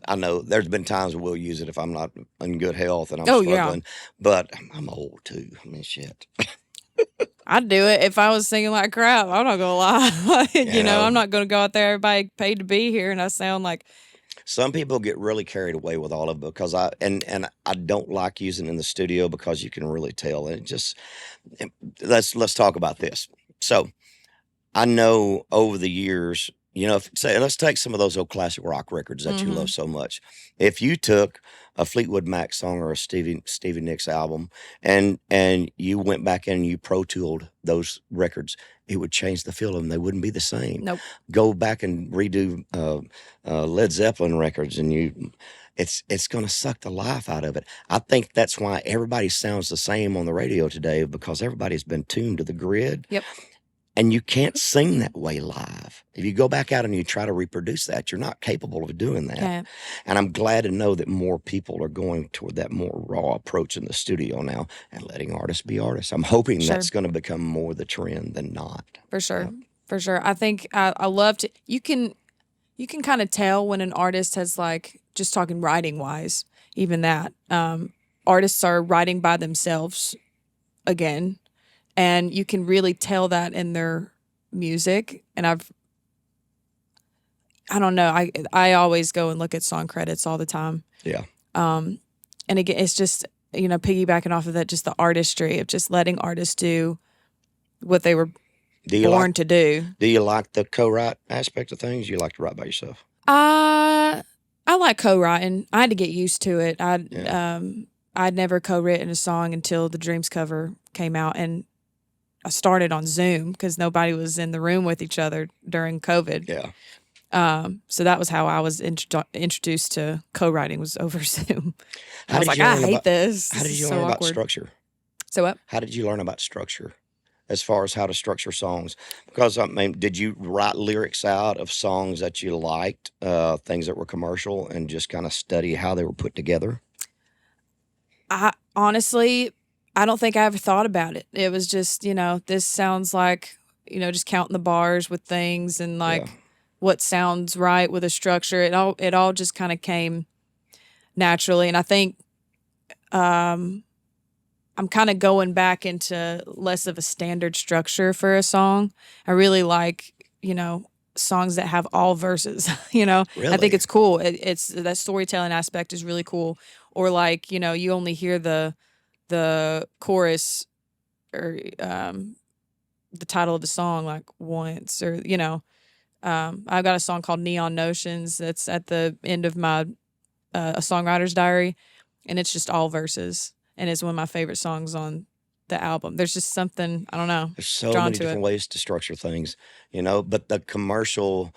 I know there's been times we'll use it if I'm not in good health and I'm Oh, yeah. struggling, but I'm old too. I mean, shit. I'd do it if I was singing like crap. I'm not gonna lie. You know, I'm not gonna go out there. Everybody paid to be here, and I sound like Some people get really carried away with all of it because I don't like using it in the studio because you can really tell. And it just let's talk about this. So I know over the years, you know, say let's take some of those old classic rock records that you love so much. If you took a Fleetwood Mac song or a Stevie Nicks album and you went back and you pro tooled those records, it would change the feel of them. They wouldn't be the same. nope. Go back and redo Led Zeppelin records, and it's going to suck the life out of it. I think that's why everybody sounds the same on the radio today, because everybody's been tuned to the grid. Yep. And you can't sing that way live. If you go back out and you try to reproduce that, you're not capable of doing that. Okay. And I'm glad to know that more people are going toward that more raw approach in the studio now and letting artists be artists. I'm hoping Sure. that's going to become more the trend than not. For sure. For sure. I think I love to you can kind of tell when an artist has like just talking writing wise, even that. Artists are writing by themselves again. And you can really tell that in their music. And I don't know. I always go and look at song credits all the time. Yeah. And again, it's just, you know, piggybacking off of that, just the artistry of just letting artists do what they were born to do. Do you like the co-write aspect of things? You like to write by yourself? I like co-writing. I had to get used to it. I'd never co-written a song until the Dreams cover came out, and I started on Zoom because nobody was in the room with each other during COVID. Yeah. So that was how I was introduced to co-writing, was over Zoom. How I was did like, you I learn hate about- this. How This did is you so learn about awkward. structure? So what? How did you learn about structure as far as how to structure songs? Because, I mean, did you write lyrics out of songs that you liked, things that were commercial, and just kind of study how they were put together? I honestly, I don't think I ever thought about it. It was just, this sounds like, just counting the bars with things and like Yeah. what sounds right with a structure. It all just kind of came naturally. And I think I'm kind of going back into less of a standard structure for a song. I really like, songs that have all verses, I Really? think it's cool. It's that storytelling aspect is really cool. Or like, you only hear the chorus or the title of the song like once, or I've got a song called Neon Notions that's at the end of my a songwriter's diary, and it's just all verses, and it's one of my favorite songs on the album. There's just something, I don't know, There's so drawn many to different it. ways to structure things, but the commercial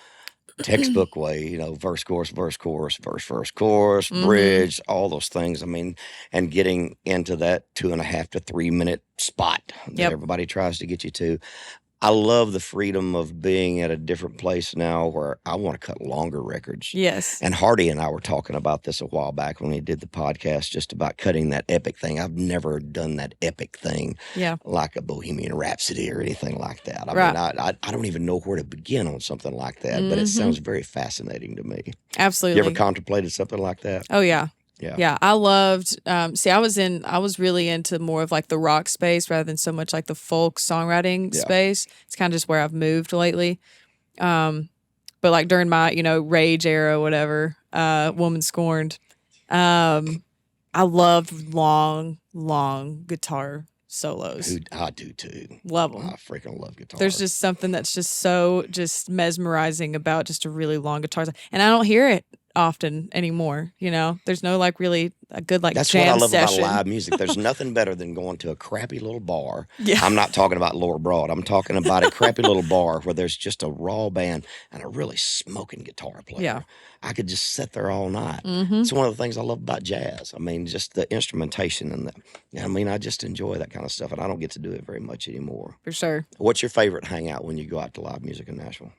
textbook way, verse, chorus, verse, chorus, verse, chorus, bridge, all those things. I mean, and getting into that 2.5 to 3 minute spot that Yep. everybody tries to get you to. I love the freedom of being at a different place now where I want to cut longer records. Yes. And Hardy and I were talking about this a while back when we did the podcast, just about cutting that epic thing. I've never done that epic thing Yeah. like a Bohemian Rhapsody or anything like that. I Right. mean, I don't even know where to begin on something like that, but it sounds very fascinating to me. Absolutely. You ever contemplated something like that? Oh yeah. Yeah. Yeah, I loved. I was really into more of like the rock space rather than so much like the folk songwriting Yeah. space. It's kind of just where I've moved lately. But like during my rage era, whatever, Woman Scorned, I loved long guitar solos. I do too. Love them. I freaking love guitar. There's just something that's just so just mesmerizing about just a really long guitar, and I don't hear it often anymore. There's no like really a good like That's jam what I love session. about live music. There's nothing better than going to a crappy little bar. Yeah. I'm not talking about Lower Broad. I'm talking about a crappy little bar where there's just a raw band and a really smoking guitar player. Yeah. I could just sit there all night. It's one of the things I love about jazz. I mean, just the instrumentation and I just enjoy that kind of stuff, and I don't get to do it very much anymore. For sure. What's your favorite hangout when you go out to live music in Nashville?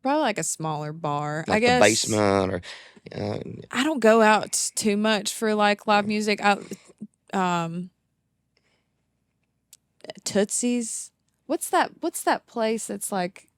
Probably like a smaller bar. Like I guess the basement or I don't go out too much for like live music. Tootsie's. What's that place that's like?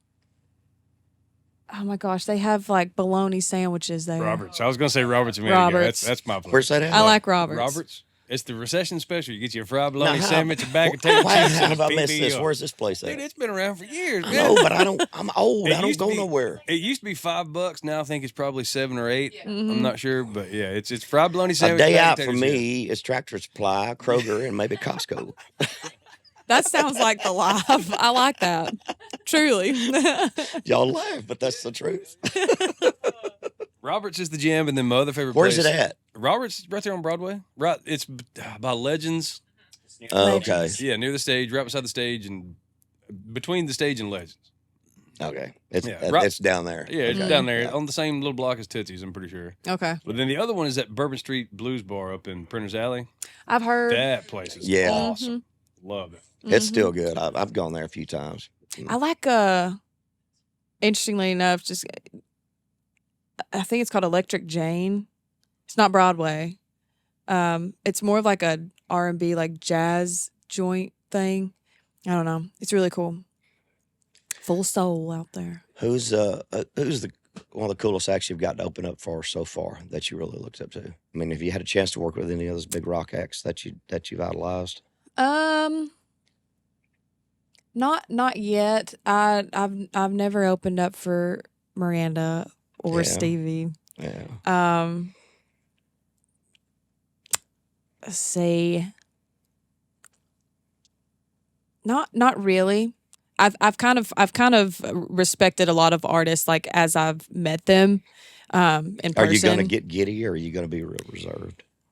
Oh my gosh, they have like bologna sandwiches there. Roberts. I was going to say Roberts a minute Roberts. ago. That's my place. where's that at? I like Roberts. Roberts. It's the recession special. You get your fried bologna Now, how- sandwich, a bag of tater Why chips, and have I missed this? PBR. Where's this place at? Dude, it's been around for years, I man. know, but I'm old. It I don't used to go be- nowhere. It used to be $5. Now I think it's probably 7 or 8. Mm-hmm. I'm not sure, but yeah, it's fried bologna A sandwich. day bag of out tater for chips. me is Tractor Supply, Kroger, and maybe Costco. That sounds like the live. I like that. Truly. Y'all laugh, but that's the truth. Roberts is the jam, and then my other favorite Where's place. it at? Roberts, right there on Broadway. Right, it's by Legends. Okay. Yeah, near the stage, right beside the stage, and between the stage and Legends. Okay. It's Yeah, right- it's down there. Yeah, it's Okay. down there Yeah. on the same little block as Tootsie's, I'm pretty sure. Okay. But then the other one is that Bourbon Street Blues Bar up in Printers Alley. I've heard. That place is Yeah. awesome. Love it. It's still good. I've gone there a few times. I like interestingly enough, just I think it's called Electric Jane. It's not Broadway. It's more of like a R&B like jazz joint thing. I don't know. It's really cool. Full soul out there. Who's the one of the coolest acts you've got to open up for so far that you really looked up to? I mean, have you had a chance to work with any of those big rock acts that you've idolized? Not yet. I've never opened up for Miranda or Yeah. Stevie. Yeah. Let's see. Not really. I've kind of respected a lot of artists like as I've met them in person. Are you going to get giddy or are you going to be real reserved?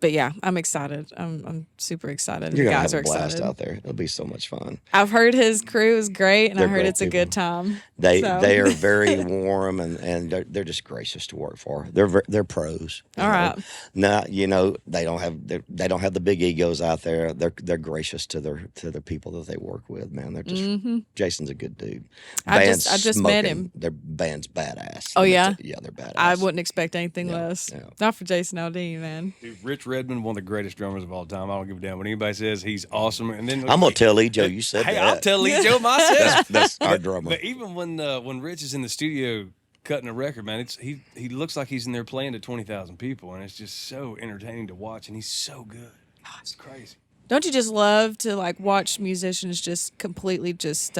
But yeah, I'm excited. I'm super excited. You're The gonna guys have are a blast excited. out there. It'll be so much fun. I've heard his crew is great, and I They're heard great it's a good people. time. They So. they are very warm and they're just gracious to work for. They're pros. You All know? right. Now they don't have the big egos out there. They're gracious to their people that they work with. Man, they're just Jason's a good dude. I Band's just met smoking. him. Their band's badass. Oh, Let me yeah? tell you. Yeah, they're badass. I wouldn't expect anything Yeah, less. yeah. Not for Jason Aldean, man. Dude, Rich Redmond, one of the greatest drummers of all time. I don't give a damn what anybody says. He's awesome. And then I'm gonna tell Lee Joe you said hey, that. I'll tell Lee Joe myself. That's our drummer. But even when Rich is in the studio cutting a record, man, he looks like he's in there playing to 20,000 people, and it's just so entertaining to watch. And he's so good. It's crazy. Don't you just love to like watch musicians just completely just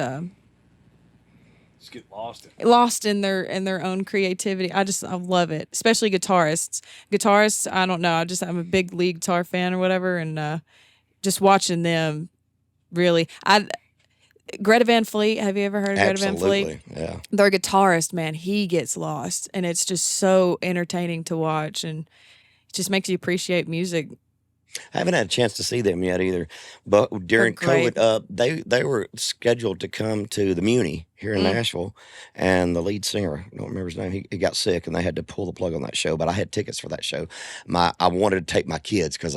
Just get lost in it. lost in their own creativity? I love it, especially guitarists. Guitarists, I don't know. I'm a big lead guitar fan or whatever, and just watching them really. Greta Van Fleet. Have you ever heard of Greta Van Fleet? Absolutely. Yeah. Their guitarist, man, he gets lost, and it's just so entertaining to watch, and it just makes you appreciate music. I haven't had a chance to see them yet either. But during great. COVID, they were scheduled to come to the Muni here in Nashville, and the lead singer, I don't remember his name, he got sick, and they had to pull the plug on that show. But I had tickets for that show. I wanted to take my kids because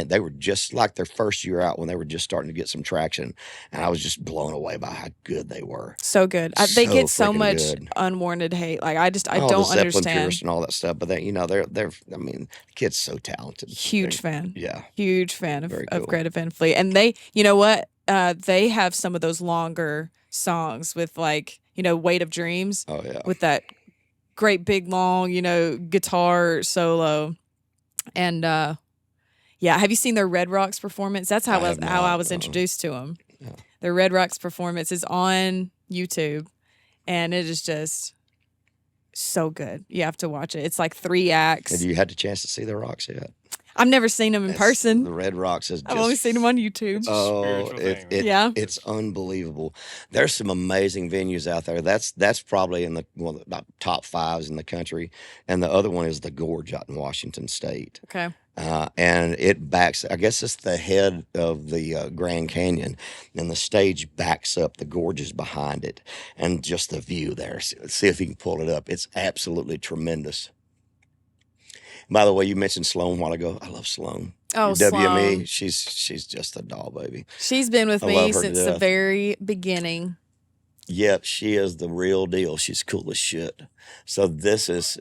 they were just like their first year out when they were just starting to get some traction, and I was just blown away by how good they were. So good. They So get so freaking much good. unwarranted hate. Like I Oh, don't the Zeppelin understand. purist and all that stuff, but they're I mean, the kid's so talented. Huge fan. Yeah. Huge fan Very of cool. Greta Van Fleet. And they, you know what? They have some of those longer songs with like, Weight of Dreams Oh yeah. with that great big long, guitar solo. And yeah, have you seen their Red Rocks performance? That's how I have I not, was introduced to them. Yeah. Their Red Rocks performance is on YouTube, and it is just so good. You have to watch it. It's like 3 acts. Have you had the chance to see the Rocks yet? I've never seen them in The person. Red Rocks is just. I've only seen them on YouTube. Oh, spiritual thing, man. Yeah. It's unbelievable. There's some amazing venues out there. That's probably in the top 5s in the country, and the other one is the Gorge out in Washington State. Okay. And it backs. I guess it's the head of the Grand Canyon, and the stage backs up. The gorge is behind it, and just the view there. See if you can pull it up. It's absolutely tremendous. By the way, you mentioned Sloan a while ago. I love Sloan. Oh, WME. Sloan. She's just a doll, baby. She's been with I me love her to since the death. very beginning. Yep, she is the real deal. She's cool as shit. So this is,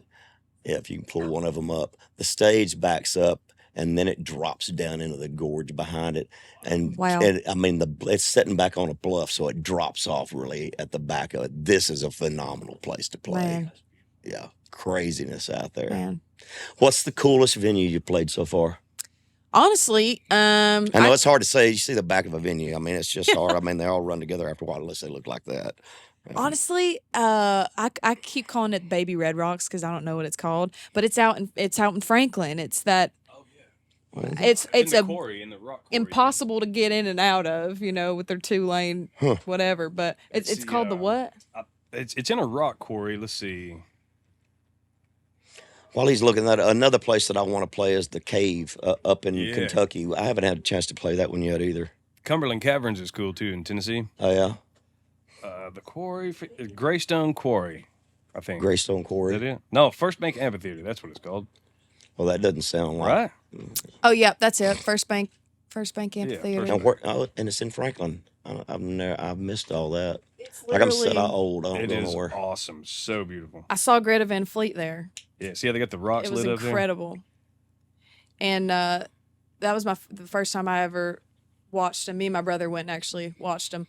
if you can pull one of them up, the stage backs up and then it drops down into the gorge behind it. And, Wow. and I mean, it's sitting back on a bluff, so it drops off really at the back of it. This is a phenomenal place to play. Man. Yeah, craziness out there. Man. What's the coolest venue you played so far? Honestly, I know it's hard to say. You see the back of a venue. I mean, it's just hard. I mean, they all run together after a while unless they look like that. honestly, I keep calling it Baby Red Rocks because I don't know what it's called, but it's out in Franklin. It's that it's in the a quarry, in the rock quarry. impossible to get in and out of, with their 2-lane whatever. But it's called the what? It's in a rock quarry. Let's see. While he's looking at another place that I want to play is the Cave up in Yeah. Kentucky. I haven't had a chance to play that one yet either. Cumberland Caverns is cool too in Tennessee. Oh yeah, The quarry, Greystone Quarry, I think. Greystone Is Quarry. that it? No, First Bank Amphitheater. That's what it's called. Well, that doesn't sound like. Right? Oh yeah, that's it. First Bank First Amphitheater. And it's in Franklin. I've missed all that. It's Like I'm said, literally- old. I don't It go is nowhere. awesome. So beautiful. I saw Greta Van Fleet there. Yeah. See how they got the rocks It was lit up there? incredible. And that was the first time I ever watched them. Me and my brother went and actually watched them.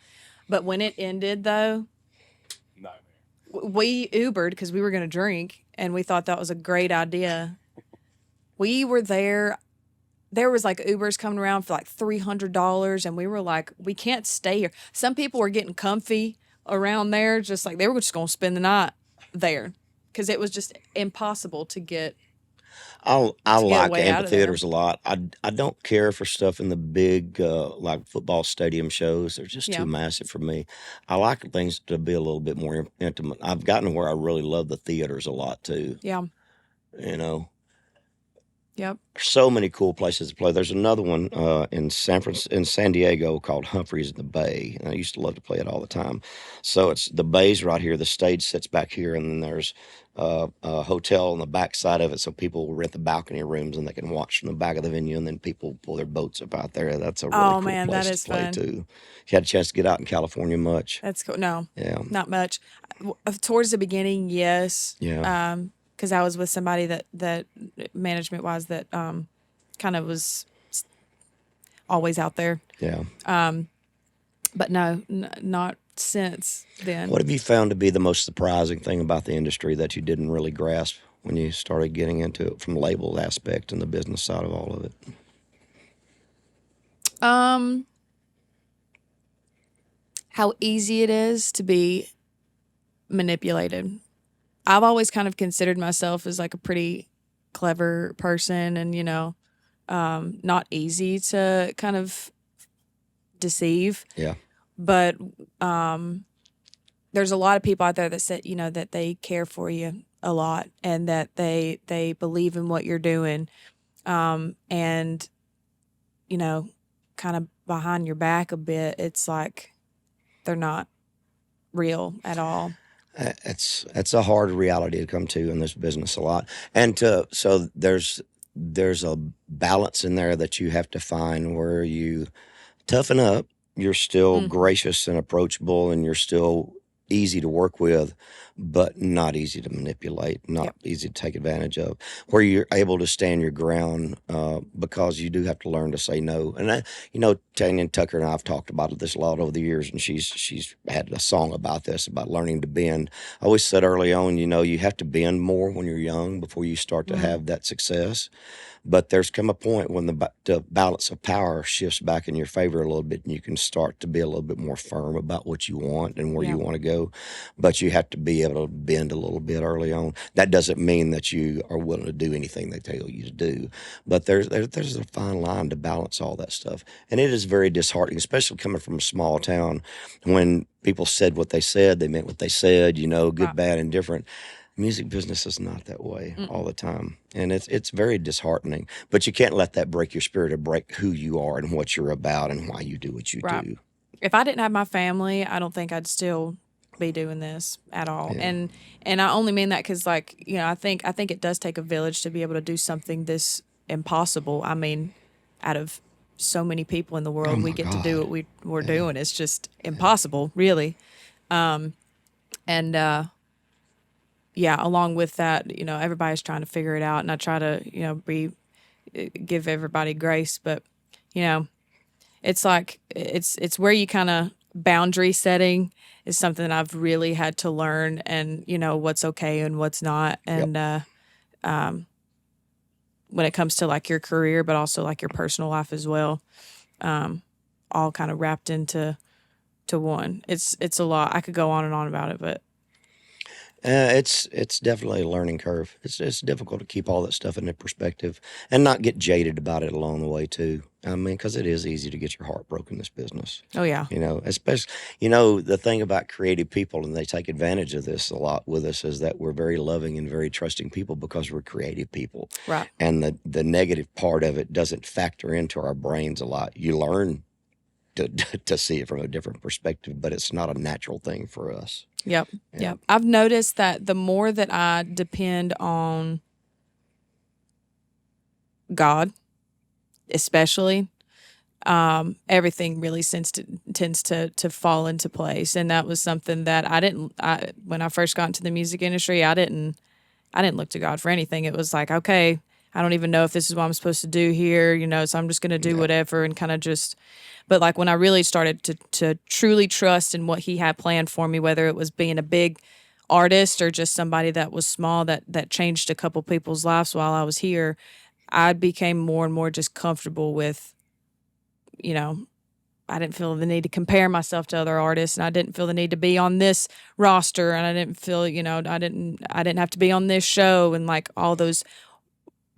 But when it ended, though, Nightmare. we Ubered because we were going to drink, and we thought that was a great idea. We were there. There was like Ubers coming around for like $300, and we were like, we can't stay here. Some people were getting comfy around there, just like they were just going to spend the night there because it was just impossible to get. I get like away out of there. amphitheaters a lot. I don't care for stuff in the big like football stadium shows. They're just Yeah. too massive for me. I like things to be a little bit more intimate. I've gotten to where I really love the theaters a lot too. Yeah. You know, Yep. So many cool places to play. There's another one in San Diego called Humphreys at the Bay, and I used to love to play it all the time. So it's the bay's right here. The stage sits back here, and then there's a hotel on the back side of it, so people will rent the balcony rooms and they can watch from the back of the venue. And then people pull their boats up out there. That's a really Oh cool man, that place to is play fun. too. You had a chance to get out in California much? That's cool. No, Yeah, not much. Towards the beginning, yes. yeah, Because I was with somebody that management wise that kind of was always out there. yeah. But no, not since then. What have you found to be the most surprising thing about the industry that you didn't really grasp when you started getting into it from the label aspect and the business side of all of it? How easy it is to be manipulated. I've always kind of considered myself as like a pretty clever person and, not easy to kind of deceive. Yeah, But there's a lot of people out there that said, that they care for you a lot and that they believe in what you're doing. And, kind of behind your back a bit, it's like they're not real at all. it's a hard reality to come to in this business a lot, and so there's a balance in there that you have to find where you toughen up. You're still gracious and approachable, and you're still easy to work with, but not easy to manipulate, not Yep. easy to take advantage of. Where you're able to stand your ground, because you do have to learn to say no. And Tanya Tucker and I have talked about this a lot over the years, and she's had a song about this, about learning to bend. I always said early on, you have to bend more when you're young before you start to have that success. But there's come a point when the balance of power shifts back in your favor a little bit, and you can start to be a little bit more firm about what you want and where Yeah. you want to go. But you have to be able to bend a little bit early on. That doesn't mean that you are willing to do anything they tell you to do. But there's a fine line to balance all that stuff, and it is very disheartening, especially coming from a small town. When people said what they said, they meant what they said. Good, Right. bad, and different. Music business is not that way all the time, and it's very disheartening. But you can't let that break your spirit or break who you are and what you're about and why you do what you Right. do. If I didn't have my family, I don't think I'd still be doing this at all. Yeah. And I only mean that because, like, I think it does take a village to be able to do something this impossible. I mean, out of so many people in the world, Oh we my get to do God. what we're doing. It's just impossible, really. And yeah, along with that, everybody's trying to figure it out, and I try to, give everybody grace, but it's like it's where you kind of boundary setting is something that I've really had to learn, and what's okay and what's not, and when it comes to like your career, but also like your personal life as well, all kind of wrapped into one. It's a lot. I could go on and on about it, but It's definitely a learning curve. It's difficult to keep all that stuff in perspective and not get jaded about it along the way too. I mean, because it is easy to get your heart broken in this business. oh yeah, Especially, the thing about creative people, and they take advantage of this a lot with us, is that we're very loving and very trusting people because we're creative people. right. And the negative part of it doesn't factor into our brains a lot. You learn to see it from a different perspective, but it's not a natural thing for us. Yep. Yeah. Yep. I've noticed that the more that I depend on God, especially, everything really tends to fall into place. And that was something that when I first got into the music industry, I didn't look to God for anything. It was like, okay, I don't even know if this is what I'm supposed to do here, so I'm just going to do whatever and kind of just. But like when I really started to truly trust in what He had planned for me, whether it was being a big artist or just somebody that was small that changed a couple people's lives while I was here, I became more and more just comfortable with, I didn't feel the need to compare myself to other artists, and I didn't feel the need to be on this roster, and I didn't feel, I didn't have to be on this show, and like all those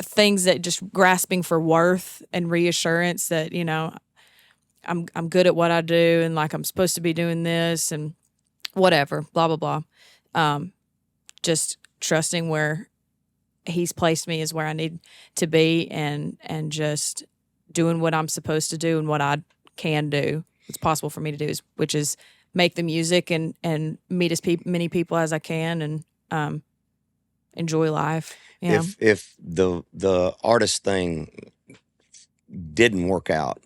things that just grasping for worth and reassurance that, I'm good at what I do, and like I'm supposed to be doing this and whatever, blah blah blah. Just trusting where he's placed me is where I need to be, and just doing what I'm supposed to do and what I can do. What's possible for me to do which is make the music and meet as many people as I can, and enjoy life. Yeah. If the artist thing didn't work out,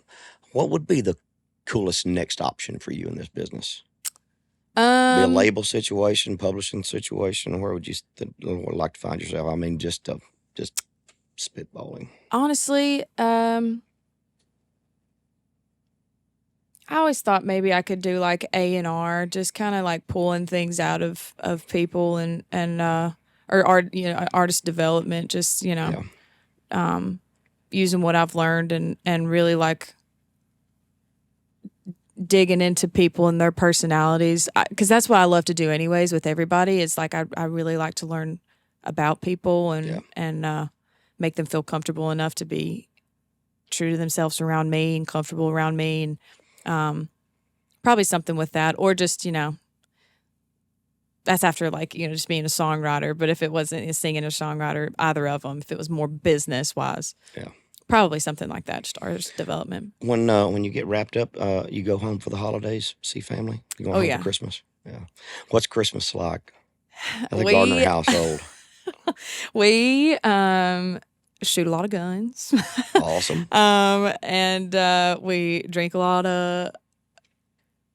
what would be the coolest next option for you in this business? Be a label situation, publishing situation. Where would you like to find yourself? I mean, just spitballing. Honestly, I always thought maybe I could do like A&R, just kind of like pulling things out of people and or art, artist development, just using what I've learned and really like digging into people and their personalities, because that's what I love to do anyways with everybody. It's like I really like to learn about people and make them feel comfortable enough to be true to themselves around me and comfortable around me, and probably something with that, or just that's after like just being a songwriter. But if it wasn't a singing or songwriter, either of them, if it was more business wise, probably something like that, just artist development. When you get wrapped up, you go home for the holidays, see family? You go home for Christmas? Yeah. What's Christmas like at the Gardner household? We shoot a lot of guns. Awesome. And we drink a lot of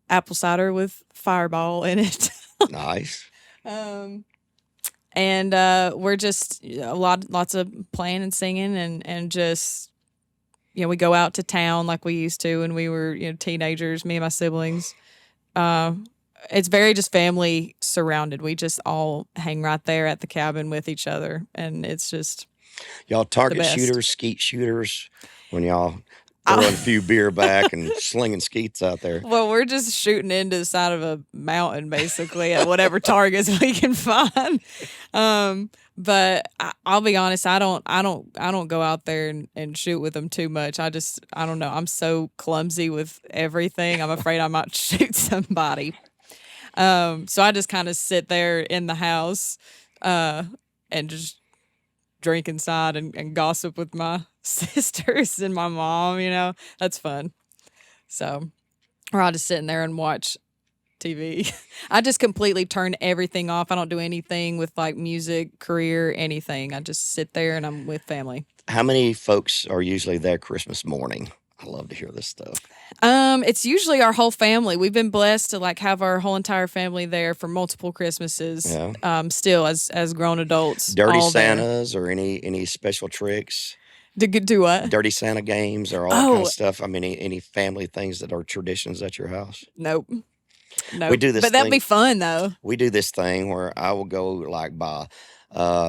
apple cider with Fireball in it. Nice. And we're just lots of playing and singing, and just we go out to town like we used to when we were teenagers, me and my siblings. It's very just family surrounded. We just all hang right there at the cabin with each other, and it's just y'all target shooters, skeet shooters, when y'all throwing a few beer back and slinging skeets out there. Well, we're just shooting into the side of a mountain, basically, at whatever targets we can find. But I'll be honest, I don't go out there and shoot with them too much. I don't know. I'm so clumsy with everything. I'm afraid I might shoot somebody. So I just kind of sit there in the house, and just drink inside and gossip with my sisters and my mom. That's fun. So, or I'll just sit in there and watch TV. I just completely turn everything off. I don't do anything with like music, career, anything. I just sit there and I'm with family. How many folks are usually there Christmas morning? I love to hear this stuff. It's usually our whole family. We've been blessed to like have our whole entire family there for multiple Christmases. Yeah. Still as grown adults. Dirty Santas there. Or any special tricks? Do what? Dirty Santa games or all that kind of stuff. I mean, any family things that are traditions at your house? Nope. We do this, but that'd be fun though. We do this thing where I will go like buy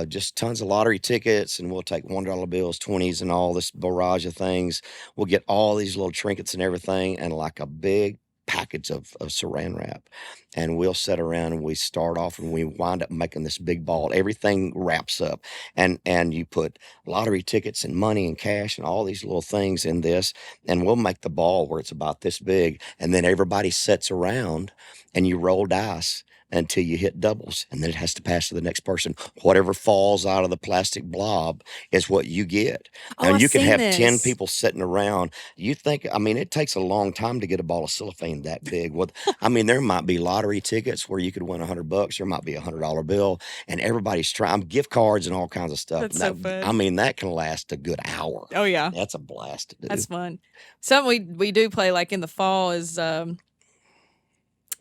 just tons of lottery tickets, and we'll take $1 bills, 20s, and all this barrage of things. We'll get all these little trinkets and everything, and like a big package of saran wrap, and we'll sit around and we start off and we wind up making this big ball. Everything wraps up, and you put lottery tickets and money and cash and all these little things in this, and we'll make the ball where it's about this big, and then everybody sits around and you roll dice until you hit doubles, and then it has to pass to the next person. Whatever falls out of the plastic blob is what you get. And you can have 10 people sitting around. You think, I mean, it takes a long time to get a ball of cellophane that big. I mean, there might be lottery tickets where you could win $100. There might be $100 bill, and everybody's trying gift cards and all kinds of stuff. That's so fun. I mean, that can last a good hour. Oh yeah, that's a blast to do. That's fun. Something we do play like in the fall is you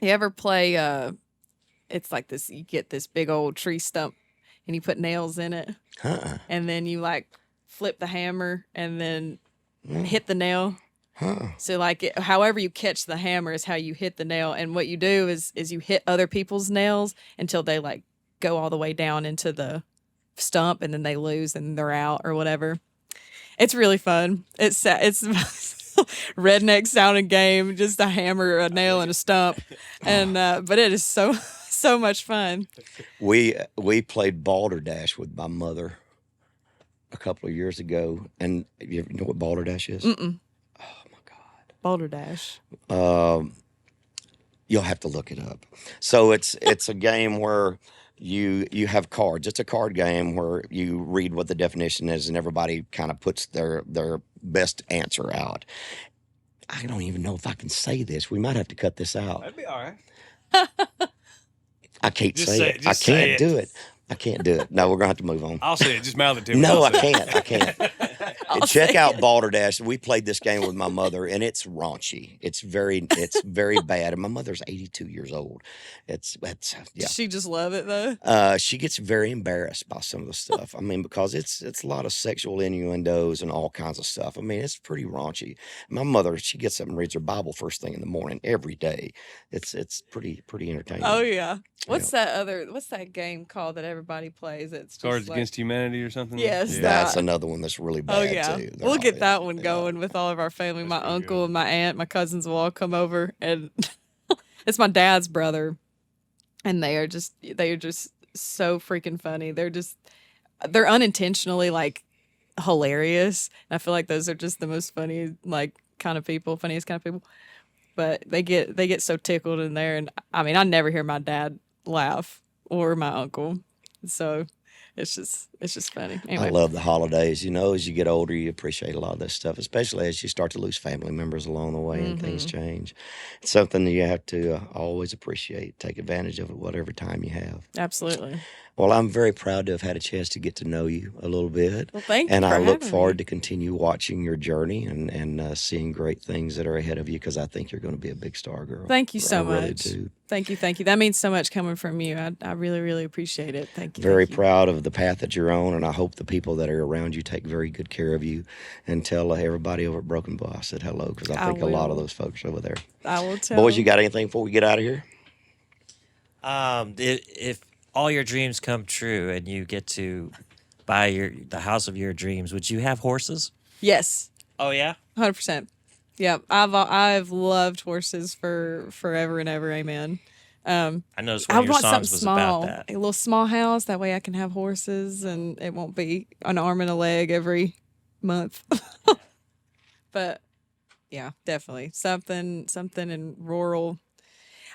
ever play it's like this, you get this big old tree stump and you put nails in it. And then you like flip the hammer and then hit the nail. So like however you catch the hammer is how you hit the nail. And what you do is you hit other people's nails until they like go all the way down into the stump, and then they lose and they're out or whatever. It's really fun. It's redneck sounding game, just a hammer, a nail, and a stump. And but it is so much fun. We played balderdash with my mother a couple of years ago, and you know what balderdash is? Mm-mm. Oh my God, balderdash. You'll have to look it up. So it's a game where you have cards. It's a card game where you read what the definition is, and everybody kind of puts their best answer out. I don't even know if I can say this. We might have to cut this out. That'd be all right. I can't Just say say it. it. Just I can't say it. do it. I can't do it. No, we're gonna have to move on. I'll say it. Just mouth it to me. No, I'll I say it. can't. I can't. Check out Balderdash. We played this game with my mother, and it's raunchy. It's very bad. And my mother's 82 years old. It's yeah. Does she just love it though? She gets very embarrassed by some of the stuff. I mean, because it's a lot of sexual innuendos and all kinds of stuff. I mean, it's pretty raunchy. My mother, she gets up and reads her Bible first thing in the morning every day. It's pretty entertaining. Oh yeah. What's that game called that everybody plays? It's just Cards like, Against Humanity or something? Yes, Yeah. That's that. another one that's really Oh bad yeah, too. we'll get that one going with all of our family. That's My pretty uncle good. and my aunt, my cousins will all come over, and it's my dad's brother, and they are just so freaking funny. They're unintentionally like hilarious. And I feel like those are just the most funny funniest kind of people. But they get so tickled in there, and I mean I never hear my dad laugh or my uncle, so it's just funny. Anyway. I love the holidays. You know, as you get older, you appreciate a lot of this stuff, especially as you start to lose family members along the way and things change. It's something that you have to always appreciate, take advantage of it, whatever time you have. Absolutely. Well, I'm very proud to have had a chance to get to know you a little bit. Well, thank you And for I look having forward me. to continue watching your journey and seeing great things that are ahead of you, because I think you're going to be a big star, girl. Thank you so I really much. do. Thank you. That means so much coming from you. I really, really appreciate it. Thank you. Very thank you. proud of the path that you're on, and I hope the people that are around you take very good care of you. And tell everybody over at Broken Bow I said hello, because I I think a lot of will. those folks over there. I will tell. Boys, you got anything before we get out of here? If all your dreams come true and you get to buy the house of your dreams, would you have horses? Yes, Oh yeah. 100%. Yeah, I've loved horses for forever and ever. Amen. I noticed I one of your want something songs was small, about that. a little small house. That way I can have horses, and it won't be an arm and a leg every month. But yeah, definitely something in rural.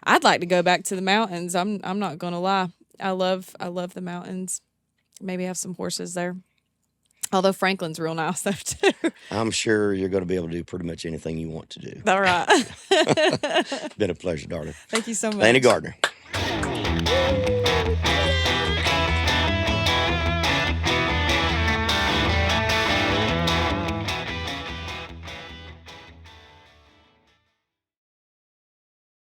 I'd like to go back to the mountains. I'm not gonna lie. I love the mountains. Maybe have some horses there. Although Franklin's real nice though too. I'm sure you're going to be able to do pretty much anything you want to do. All right. Been a pleasure, darling. Thank you so much. Lanie Gardner.